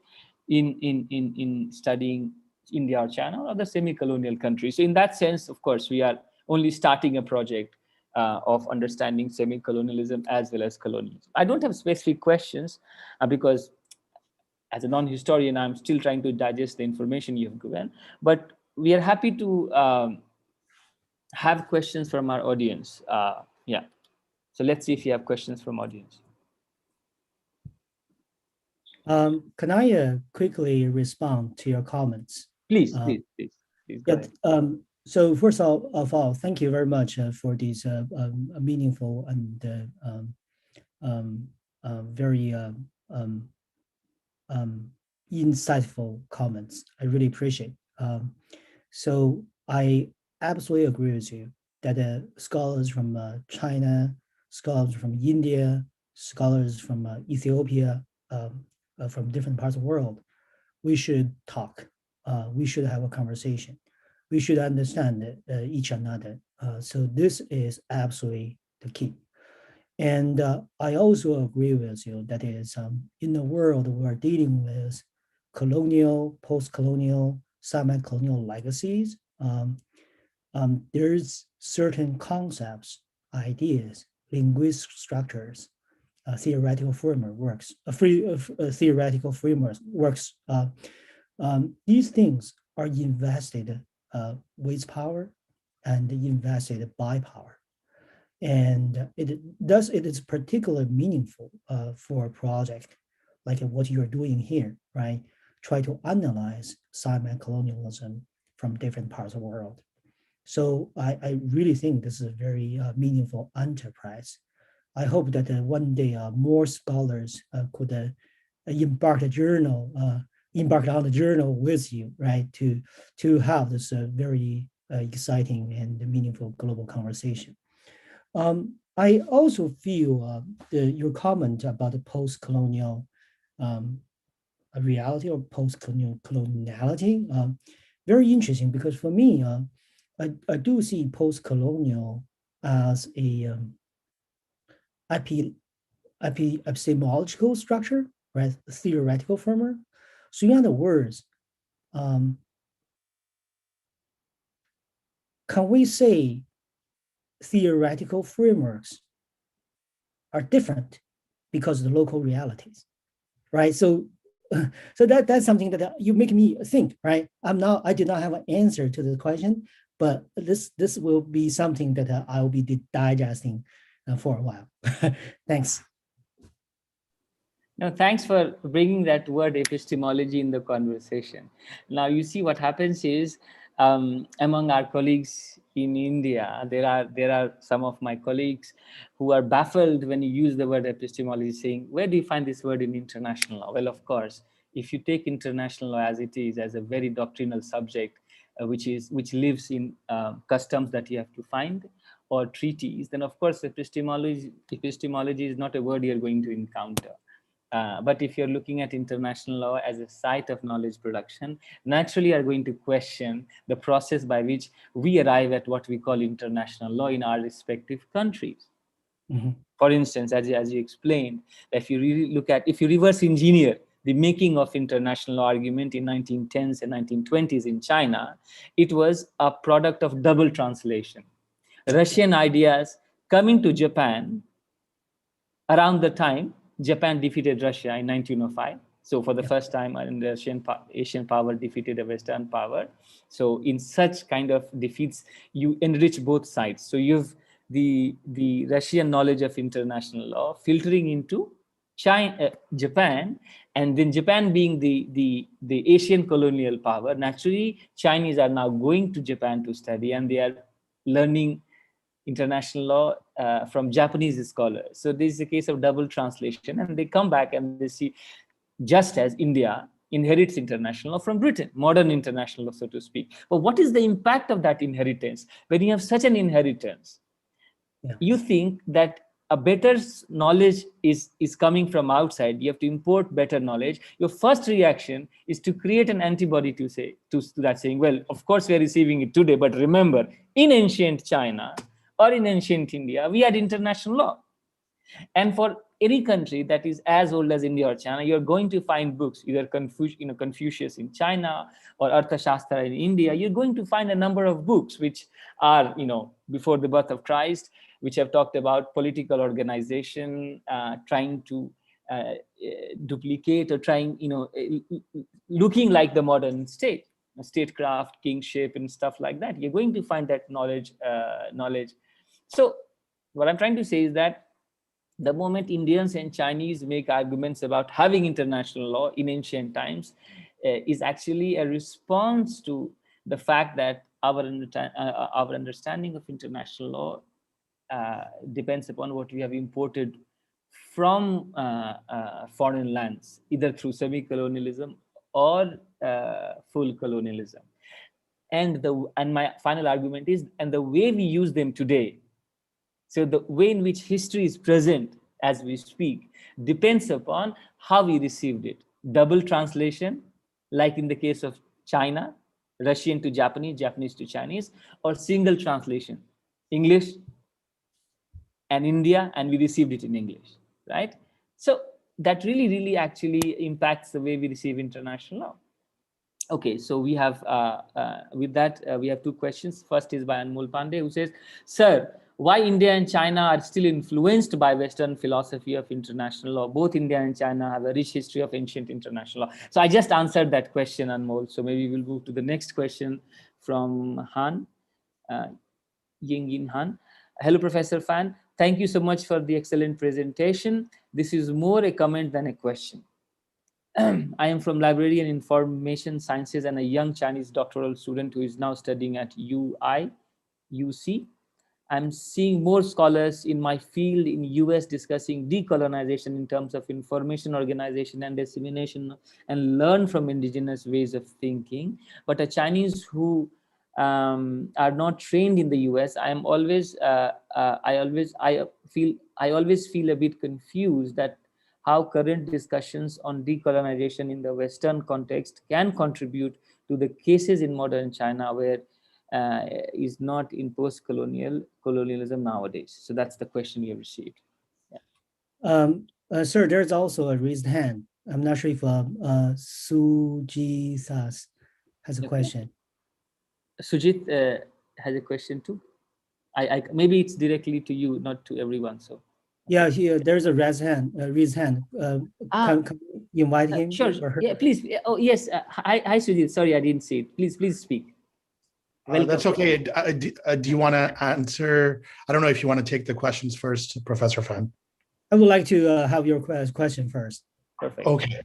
in studying India or China or other semi-colonial countries. So in that sense, of course, we are only starting a project of understanding semi-colonialism as well as colonialism. I don't have specific questions because as a non-historian, I'm still trying to digest the information you've given, but we are happy to have questions from our audience. Yeah. So let's see if you have questions from audience. Can I quickly respond to your comments? Please go ahead. So first of all, thank you very much for these meaningful and very insightful comments. I really appreciate. So I absolutely agree with you that scholars from China, scholars from India, scholars from Ethiopia, from different parts of the world, we should talk. We should have a conversation. We should understand each another. So this is absolutely the key. And I also agree with you that is in the world we're dealing with colonial, post-colonial, semi-colonial legacies. There's certain concepts, ideas, linguistic structures, theoretical framework works, theoretical framework works. These things are invested with power and invested by power. And it is particularly meaningful for a project like what you're doing here, right? Try to analyze semi-colonialism from different parts of the world. So I really think this is a very meaningful enterprise. I hope that one day more scholars could embark on the journal with you, right? To have this very exciting and meaningful global conversation. I also feel your comment about the post-colonial reality or post-colonial coloniality very interesting, because for me, I do see post-colonial as a epistemological structure, right? A theoretical framework. So in other words, can we say theoretical frameworks are different because of the local realities, right? So that's something that you make me think, right? I did not have an answer to the question, but this will be something that I will be digesting for a while. Thanks. No, thanks for bringing that word epistemology in the conversation. Now, you see what happens is among our colleagues in India, there are some of my colleagues who are baffled when you use the word epistemology, saying, where do you find this word in international law? Well, of course, if you take international law as it is, as a very doctrinal subject, which lives in customs that you have to find, or treaties, then of course epistemology is not a word you're going to encounter. But if you're looking at international law as a site of knowledge production, naturally you are going to question the process by which we arrive at what we call international law in our respective countries. Mm-hmm. For instance, as you explained, if you really look at, if you reverse engineer the making of international law argument in 1910s and 1920s in China, it was a product of double translation. Russian ideas coming to Japan around the time Japan defeated Russia in 1905. So for the first time, the Asian power defeated a Western power. So in such kind of defeats, you enrich both sides. So you've the Russian knowledge of international law filtering into Japan, and then Japan being the Asian colonial power, naturally Chinese are now going to Japan to study, and they are learning international law from Japanese scholars. So this is a case of double translation, and they come back and they see, just as India inherits international law from Britain, modern international law, so to speak. But what is the impact of that inheritance? When you have such an inheritance, you think that a better knowledge is coming from outside, you have to import better knowledge. Your first reaction is to create an antibody to that, saying, well, of course we are receiving it today, but remember, in ancient China or in ancient India, we had international law. And for any country that is as old as India or China, you're going to find books, either Confucius in China or Arthashastra in India. You're going to find a number of books which are, before the birth of Christ, which have talked about political organization, trying to duplicate or trying, looking like the modern state, statecraft, kingship, and stuff like that. You're going to find that knowledge. So what I'm trying to say is that the moment Indians and Chinese make arguments about having international law in ancient times is actually a response to the fact that our understanding of international law depends upon what we have imported from foreign lands, either through semi-colonialism or full colonialism. And my final argument is, and the way we use them today, so the way in which history is present as we speak, depends upon how we received it. Double translation, like in the case of China, Russian to Japanese, Japanese to Chinese, or single translation, English and India, and we received it in English, right? So that really actually impacts the way we receive international law. Okay, so we have, with that, we have two questions. First is by Anmol Pandey, who says, "Sir, why India and China are still influenced by Western philosophy of international law? Both India and China have a rich history of ancient international law." So I just answered that question, Anmol. So maybe we'll move to the next question from Han, Yingyin Han. "Hello, Professor Fan. Thank you so much for the excellent presentation. This is more a comment than a question. I am from Library and Information Sciences and a young Chinese doctoral student who is now studying at UC. I'm seeing more scholars in my field in US discussing decolonization in terms of information organization and dissemination, and learn from indigenous ways of thinking. But a Chinese who are not trained in the US, I always feel a bit confused that how current discussions on decolonization in the Western context can contribute to the cases in modern China where is not in post-colonialism nowadays." So that's the question we have received. Yeah. Sir, there's also a raised hand. I'm not sure if Suji Sas has a question. Sujit has a question too. Maybe it's directly to you, not to everyone. So. Yeah, here there's a raised hand. Can you invite him? Sure. Or her? Yeah, please. Oh, yes. Hi, Sujit. Sorry, I didn't see it. Please speak. That's okay. Do you want to answer? I don't know if you want to take the questions first, Professor Fan. I would like to have your question first. Perfect. Okay.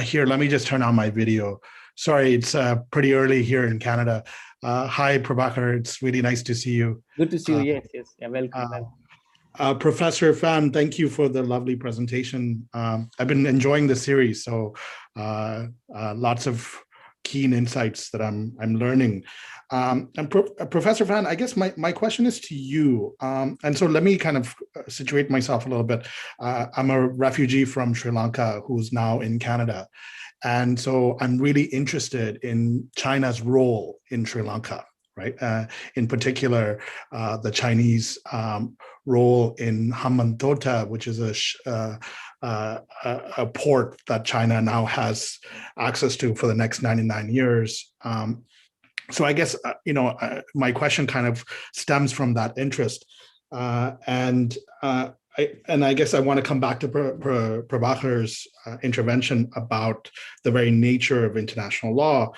Here, let me just turn on my video. Sorry, it's pretty early here in Canada. Hi, Prabhakar. It's really nice to see you. Good to see you. Yes. Yeah, welcome. Professor Fan, thank you for the lovely presentation. I've been enjoying the series, so lots of keen insights that I'm learning. And Professor Fan, I guess my question is to you. And so let me kind of situate myself a little bit. I'm a refugee from Sri Lanka who's now in Canada. And so I'm really interested in China's role in Sri Lanka, right? In particular, the Chinese role in Hambantota, which is a port that China now has access to for the next 99 years. So I guess, my question kind of stems from that interest. And I guess I want to come back to Prabhakar's intervention about the very nature of international law.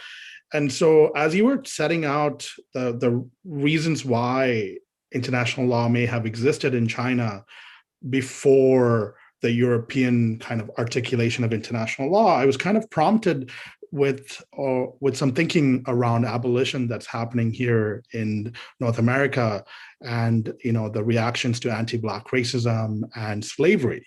And so as you were setting out the reasons why international law may have existed in China before the European kind of articulation of international law, I was kind of prompted with some thinking around abolition that's happening here in North America, and the reactions to anti-Black racism and slavery.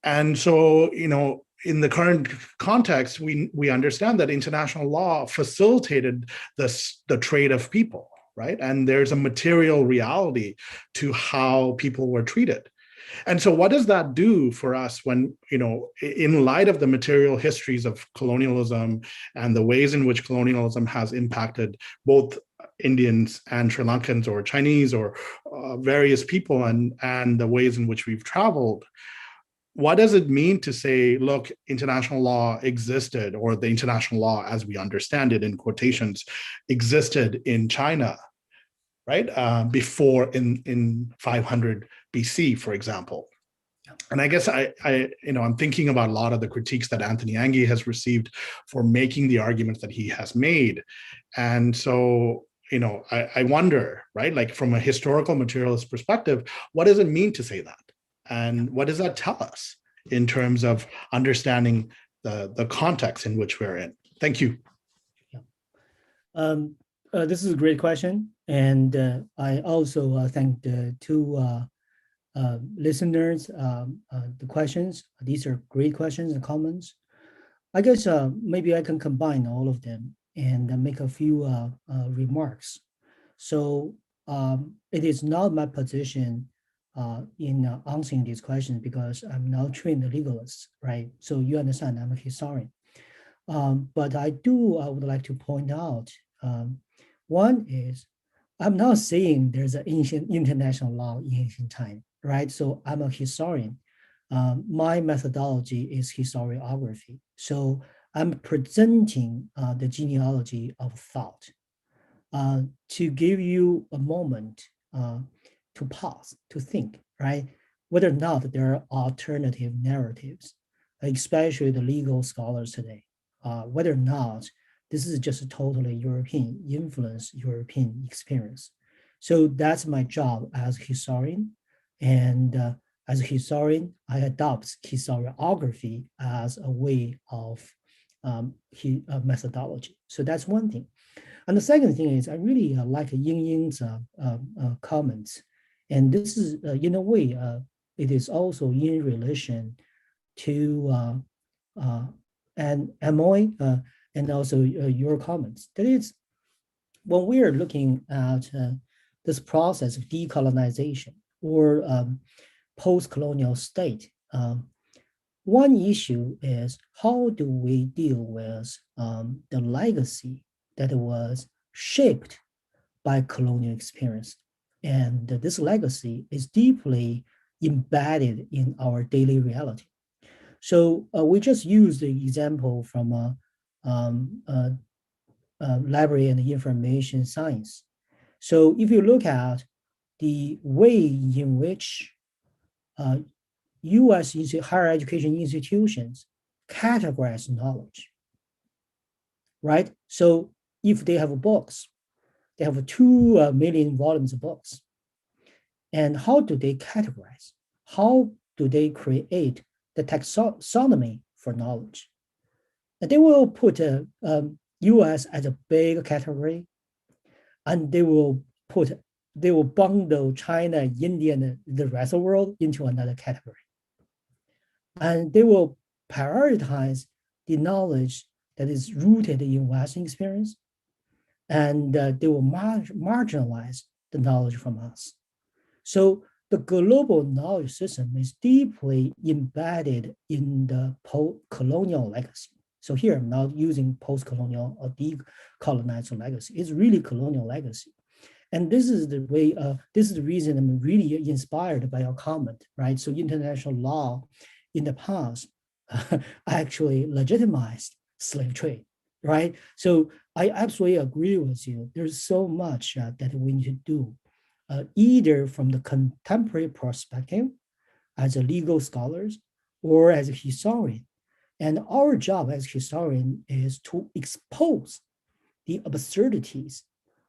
And so, in the current context, we understand that international law facilitated the trade of people, right? And there's a material reality to how people were treated. And so what does that do for us when, in light of the material histories of colonialism and the ways in which colonialism has impacted both Indians and Sri Lankans or Chinese or various people and the ways in which we've traveled, what does it mean to say, look, international law existed, or the international law as we understand it in quotations existed in China, right? Before in 500 BC, for example. And I guess I'm thinking about a lot of the critiques that Anthony Angie has received for making the arguments that he has made. And so, I wonder, right, like from a historical materialist perspective, what does it mean to say that? And what does that tell us in terms of understanding the context in which we're in? Thank you. This is a great question. And I also thank the two listeners, the questions. These are great questions and comments. I guess maybe I can combine all of them and make a few remarks. So it is not my position in answering these questions because I'm now trained legalist, right? So you understand I'm a historian. But I would like to point out, one is, I'm not saying there's an ancient international law in ancient time, right? So I'm a historian. My methodology is historiography. So I'm presenting the genealogy of thought to give you a moment to pause, to think, right? Whether or not there are alternative narratives, especially the legal scholars today, whether or not this is just a totally European influence, European experience. So that's my job as a historian. And as a historian, I adopt historiography as a way of methodology. So that's one thing. And the second thing is I really like Ying Ying's comments. And this is, in a way, it is also in relation to and Amoy and also your comments. That is, when we are looking at this process of decolonization or post-colonial state, one issue is how do we deal with the legacy that was shaped by colonial experience. And this legacy is deeply embedded in our daily reality. So we just used the example from library and information science. So if you look at the way in which US higher education institutions categorize knowledge, right? So if they have books, they have 2 million volumes of books. And how do they categorize? How do they create the taxonomy for knowledge? And they will put US as a big category, and they will bundle China, India, and the rest of the world into another category. And they will prioritize the knowledge that is rooted in Western experience, and they will marginalize the knowledge from us. So the global knowledge system is deeply embedded in the colonial legacy. So here I'm not using post-colonial or decolonized legacy. It's really colonial legacy. And this is the way, this is the reason I'm really inspired by your comment, right? So international law in the past actually legitimized slave trade, right? So I absolutely agree with you. There's so much that we need to do, either from the contemporary perspective as a legal scholars or as a historian. And our job as historian is to expose the absurdities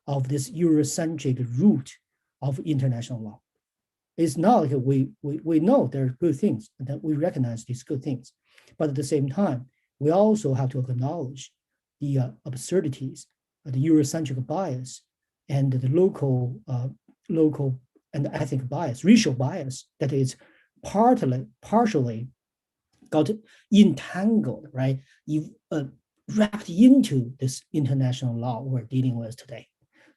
of this Eurocentric root of international law. It's not like we know there are good things and that we recognize these good things. But at the same time, we also have to acknowledge the absurdities, the Eurocentric bias, and the local and ethnic bias, racial bias that is partially got entangled, right? Wrapped into this international law we're dealing with today.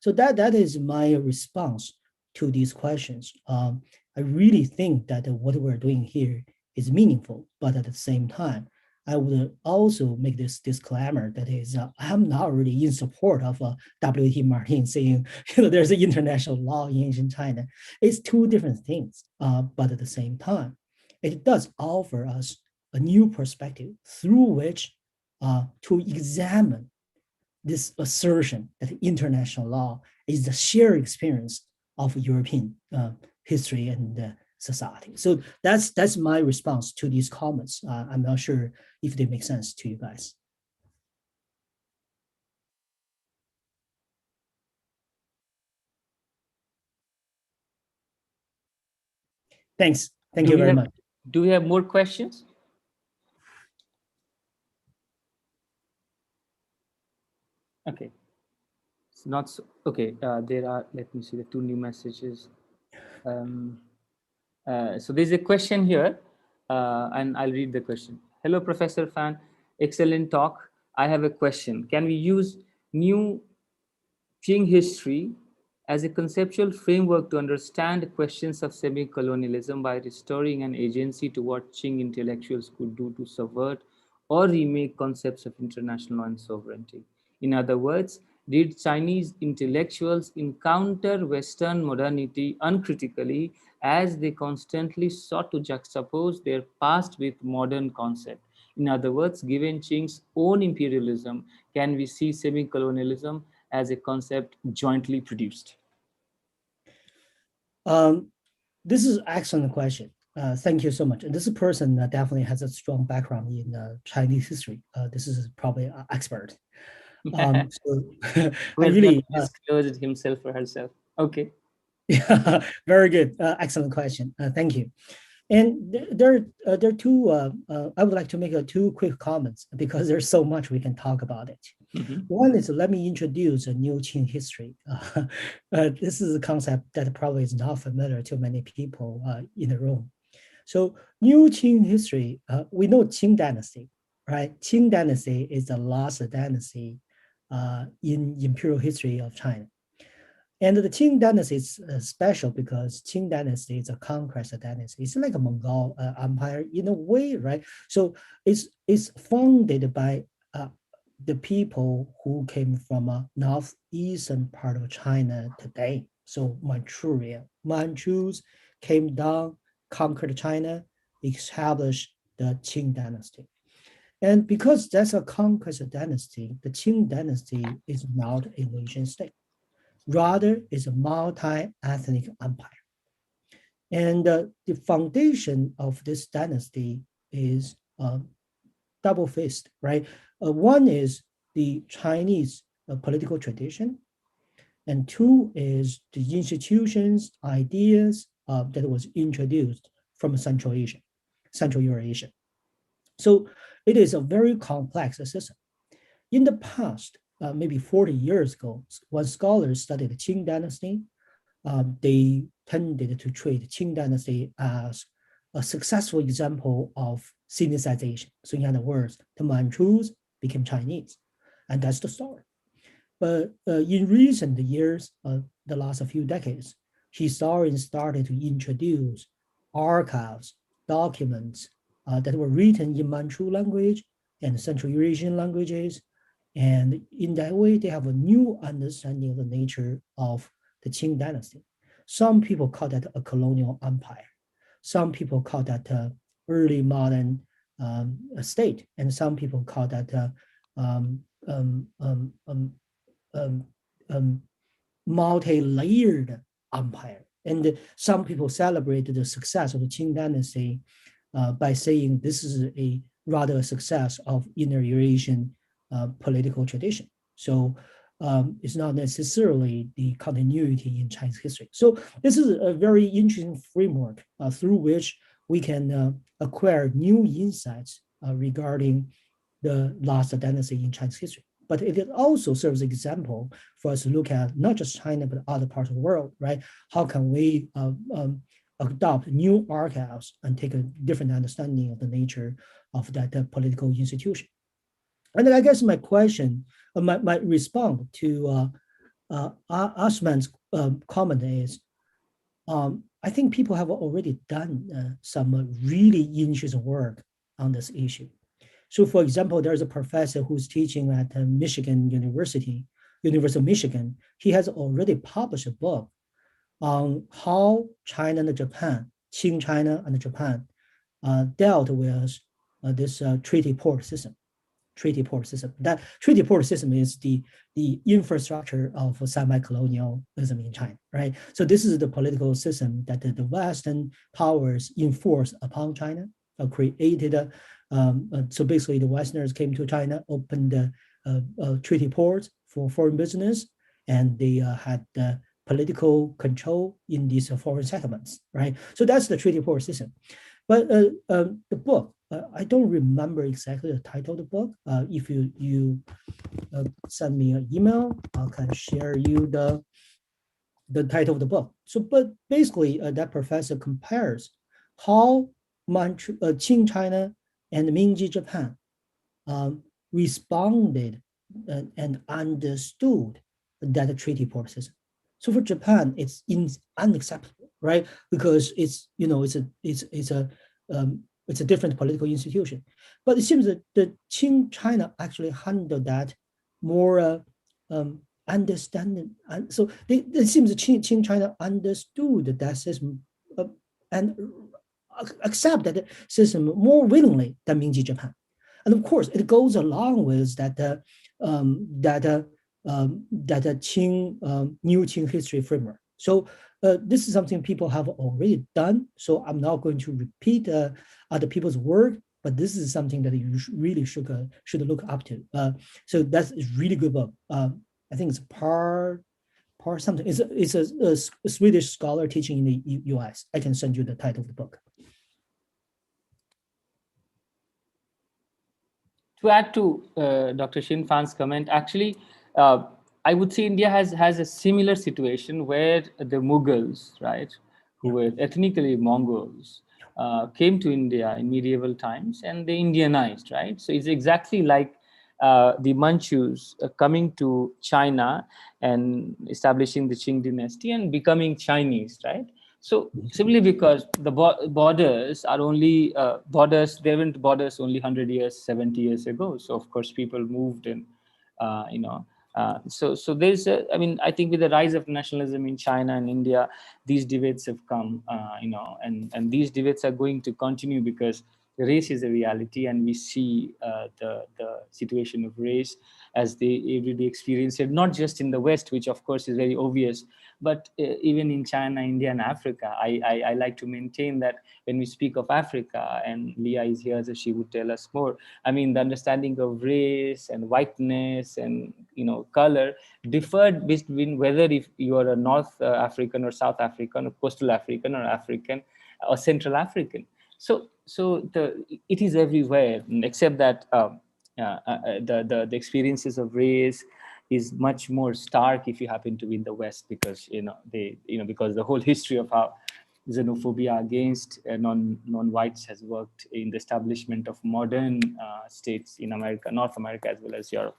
So that is my response to these questions. I really think that what we're doing here is meaningful, but at the same time, I would also make this disclaimer that is, I'm not really in support of W.T. Martin saying, there's an international law in ancient China. It's two different things, but at the same time, it does offer us a new perspective through which to examine this assertion that international law is the shared experience of European history and society. So that's my response to these comments. I'm not sure if they make sense to you guys. Thanks. Thank you very much. Do we have more questions? Okay. It's not so, okay. There are, let me see the two new messages. So there's a question here, and I'll read the question. Hello, Professor Fan. Excellent talk. I have a question. Can we use new Qing history as a conceptual framework to understand questions of semi-colonialism by restoring an agency to what Qing intellectuals could do to subvert or remake concepts of international law and sovereignty? In other words, did Chinese intellectuals encounter Western modernity uncritically as they constantly sought to juxtapose their past with modern concept? In other words, given Qing's own imperialism, can we see semi-colonialism as a concept jointly produced? This is an excellent question. Thank you so much. And this person definitely has a strong background in Chinese history. This is probably an expert. So I really disclosed himself or herself. Okay. Yeah, very good. Excellent question. Thank you. And there are two, I would like to make two quick comments because there's so much we can talk about it. One is, let me introduce a new Qing history. This is a concept that probably is not familiar to many people in the room. So new Qing history, we know Qing dynasty, right? Qing dynasty is the last dynasty in imperial history of China. And the Qing dynasty is special because Qing dynasty is a conquest dynasty. It's like a Mongol empire in a way, right? So it's founded by the people who came from a northeastern part of China today. So Manchuria. Manchus came down, conquered China, established the Qing dynasty. And because that's a conquest dynasty, the Qing dynasty is not a nation state. Rather, is a multi-ethnic empire. And the foundation of this dynasty is double-faced, right? One is the Chinese political tradition, and two is the institutions, ideas that was introduced from Central Eurasia. So it is a very complex system. In the past, maybe 40 years ago, when scholars studied the Qing dynasty, they tended to treat Qing dynasty as a successful example of Sinicization. So in other words, the Manchus became Chinese, and that's the story. But in recent years, the last few decades, historians started to introduce archives, documents that were written in Manchu language and Central Eurasian languages. And in that way, they have a new understanding of the nature of the Qing dynasty. Some people call that a colonial empire. Some people call that early modern state. And some people call that multi-layered empire. And some people celebrate the success of the Qing dynasty by saying this is a rather a success of inner Eurasian political tradition. So it's not necessarily the continuity in Chinese history. So this is a very interesting framework through which we can acquire new insights regarding the last dynasty in Chinese history. But it also serves as an example for us to look at not just China, but other parts of the world, right? How can we adopt new archives and take a different understanding of the nature of that political institution? And then I guess my question, my response to Asman's comment is, I think people have already done some really interesting work on this issue. So for example, there's a professor who's teaching at Michigan University of Michigan. He has already published a book on how China and Japan, Qing China and Japan, dealt with this treaty port system. That treaty port system is the infrastructure of semi-colonialism in China, right? So this is the political system that the Western powers enforced upon China, created. So basically, the Westerners came to China, opened treaty ports for foreign business, and they had political control in these foreign settlements, right? So that's the treaty port system. But the book, I don't remember exactly the title of the book. If you send me an email, I'll kind of share you the title of the book. So, but basically, that professor compares how Qing China and Mingji Japan responded and understood that treaty port system. So for Japan, it's unacceptable, right? Because it's a different political institution. But it seems that the Qing China actually handled that more understanding. And so it seems that Qing China understood that system and accept that system more willingly than Mingji Japan. And of course, it goes along with that new Qing history framework. So this is something people have already done. So I'm not going to repeat other people's work, but this is something that you really should look up to. So that's a really good book. I think it's par something. It's a Swedish scholar teaching in the U.S. I can send you the title of the book. To add to Dr. Xin Fan's comment, actually, I would say India has a similar situation where the Mughals, right, who were ethnically Mongols, came to India in medieval times and they Indianized, right? So it's exactly like the Manchus coming to China and establishing the Qing dynasty and becoming Chinese, right? So simply because the borders are only borders, there weren't borders only 100 years, 70 years ago. So of course people moved and, so there's I mean, I think with the rise of nationalism in China and India, these debates have come, and these debates are going to continue because race is a reality, and we see the situation of race as they everyday experience it, not just in the West, which of course is very obvious, but even in China, India, and Africa. I like to maintain that when we speak of Africa, and Leah is here, so she would tell us more. I mean, the understanding of race and whiteness and color differed between whether if you are a North African or South African or Coastal African or African or Central African. So it is everywhere, except that the experiences of race is much more stark if you happen to be in the West, because because the whole history of how xenophobia against non-whites has worked in the establishment of modern states in America, North America, as well as Europe.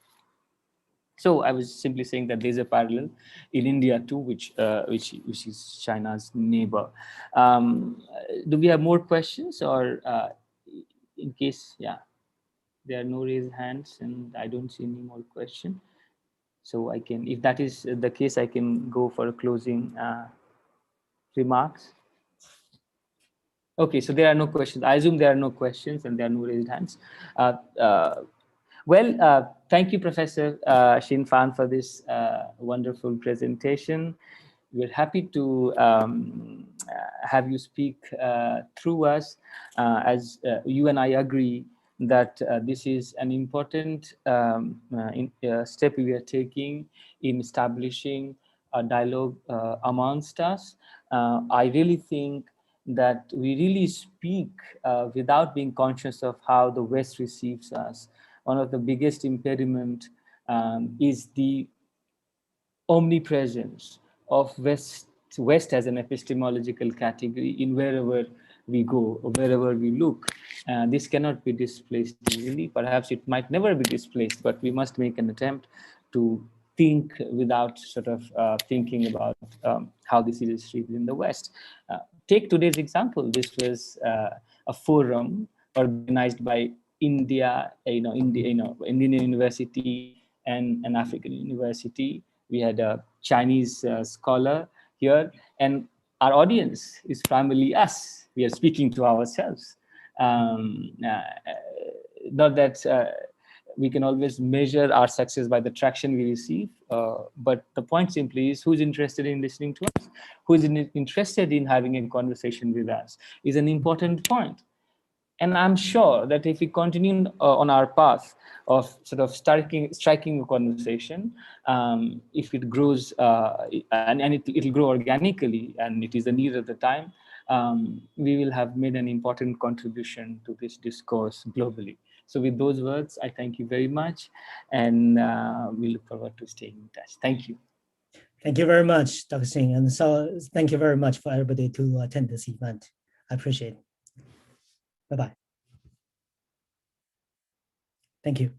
So I was simply saying that there's a parallel in India too, which is China's neighbor. Do we have more questions, or in case, there are no raised hands and I don't see any more questions. So I can, if that is the case, I can go for closing remarks. Okay, so there are no questions. I assume there are no questions and there are no raised hands. Well, thank you, Professor Xin Fan, for this wonderful presentation. We're happy to have you speak through us, as you and I agree that this is an important step we are taking in establishing a dialogue amongst us. I really think that we really speak without being conscious of how the West receives us. One of the biggest impediment is the omnipresence of West as an epistemological category in wherever we go or wherever we look. This cannot be displaced easily. Perhaps it might never be displaced, but we must make an attempt to think without sort of thinking about how this is received in the West. Take today's example. This was a forum organized by India, Indian university and an African university. We had a Chinese scholar here, and our audience is primarily us. We are speaking to ourselves. Not that we can always measure our success by the traction we receive, but the point simply is who's interested in listening to us, who's interested in having a conversation with us is an important point. And I'm sure that if we continue on our path of sort of striking a conversation, if it grows and it'll grow organically, and it is the need of the time, we will have made an important contribution to this discourse globally. So with those words, I thank you very much, and we look forward to staying in touch. Thank you. Thank you very much, Dr. Singh. And so thank you very much for everybody to attend this event. I appreciate it. Bye-bye. Thank you.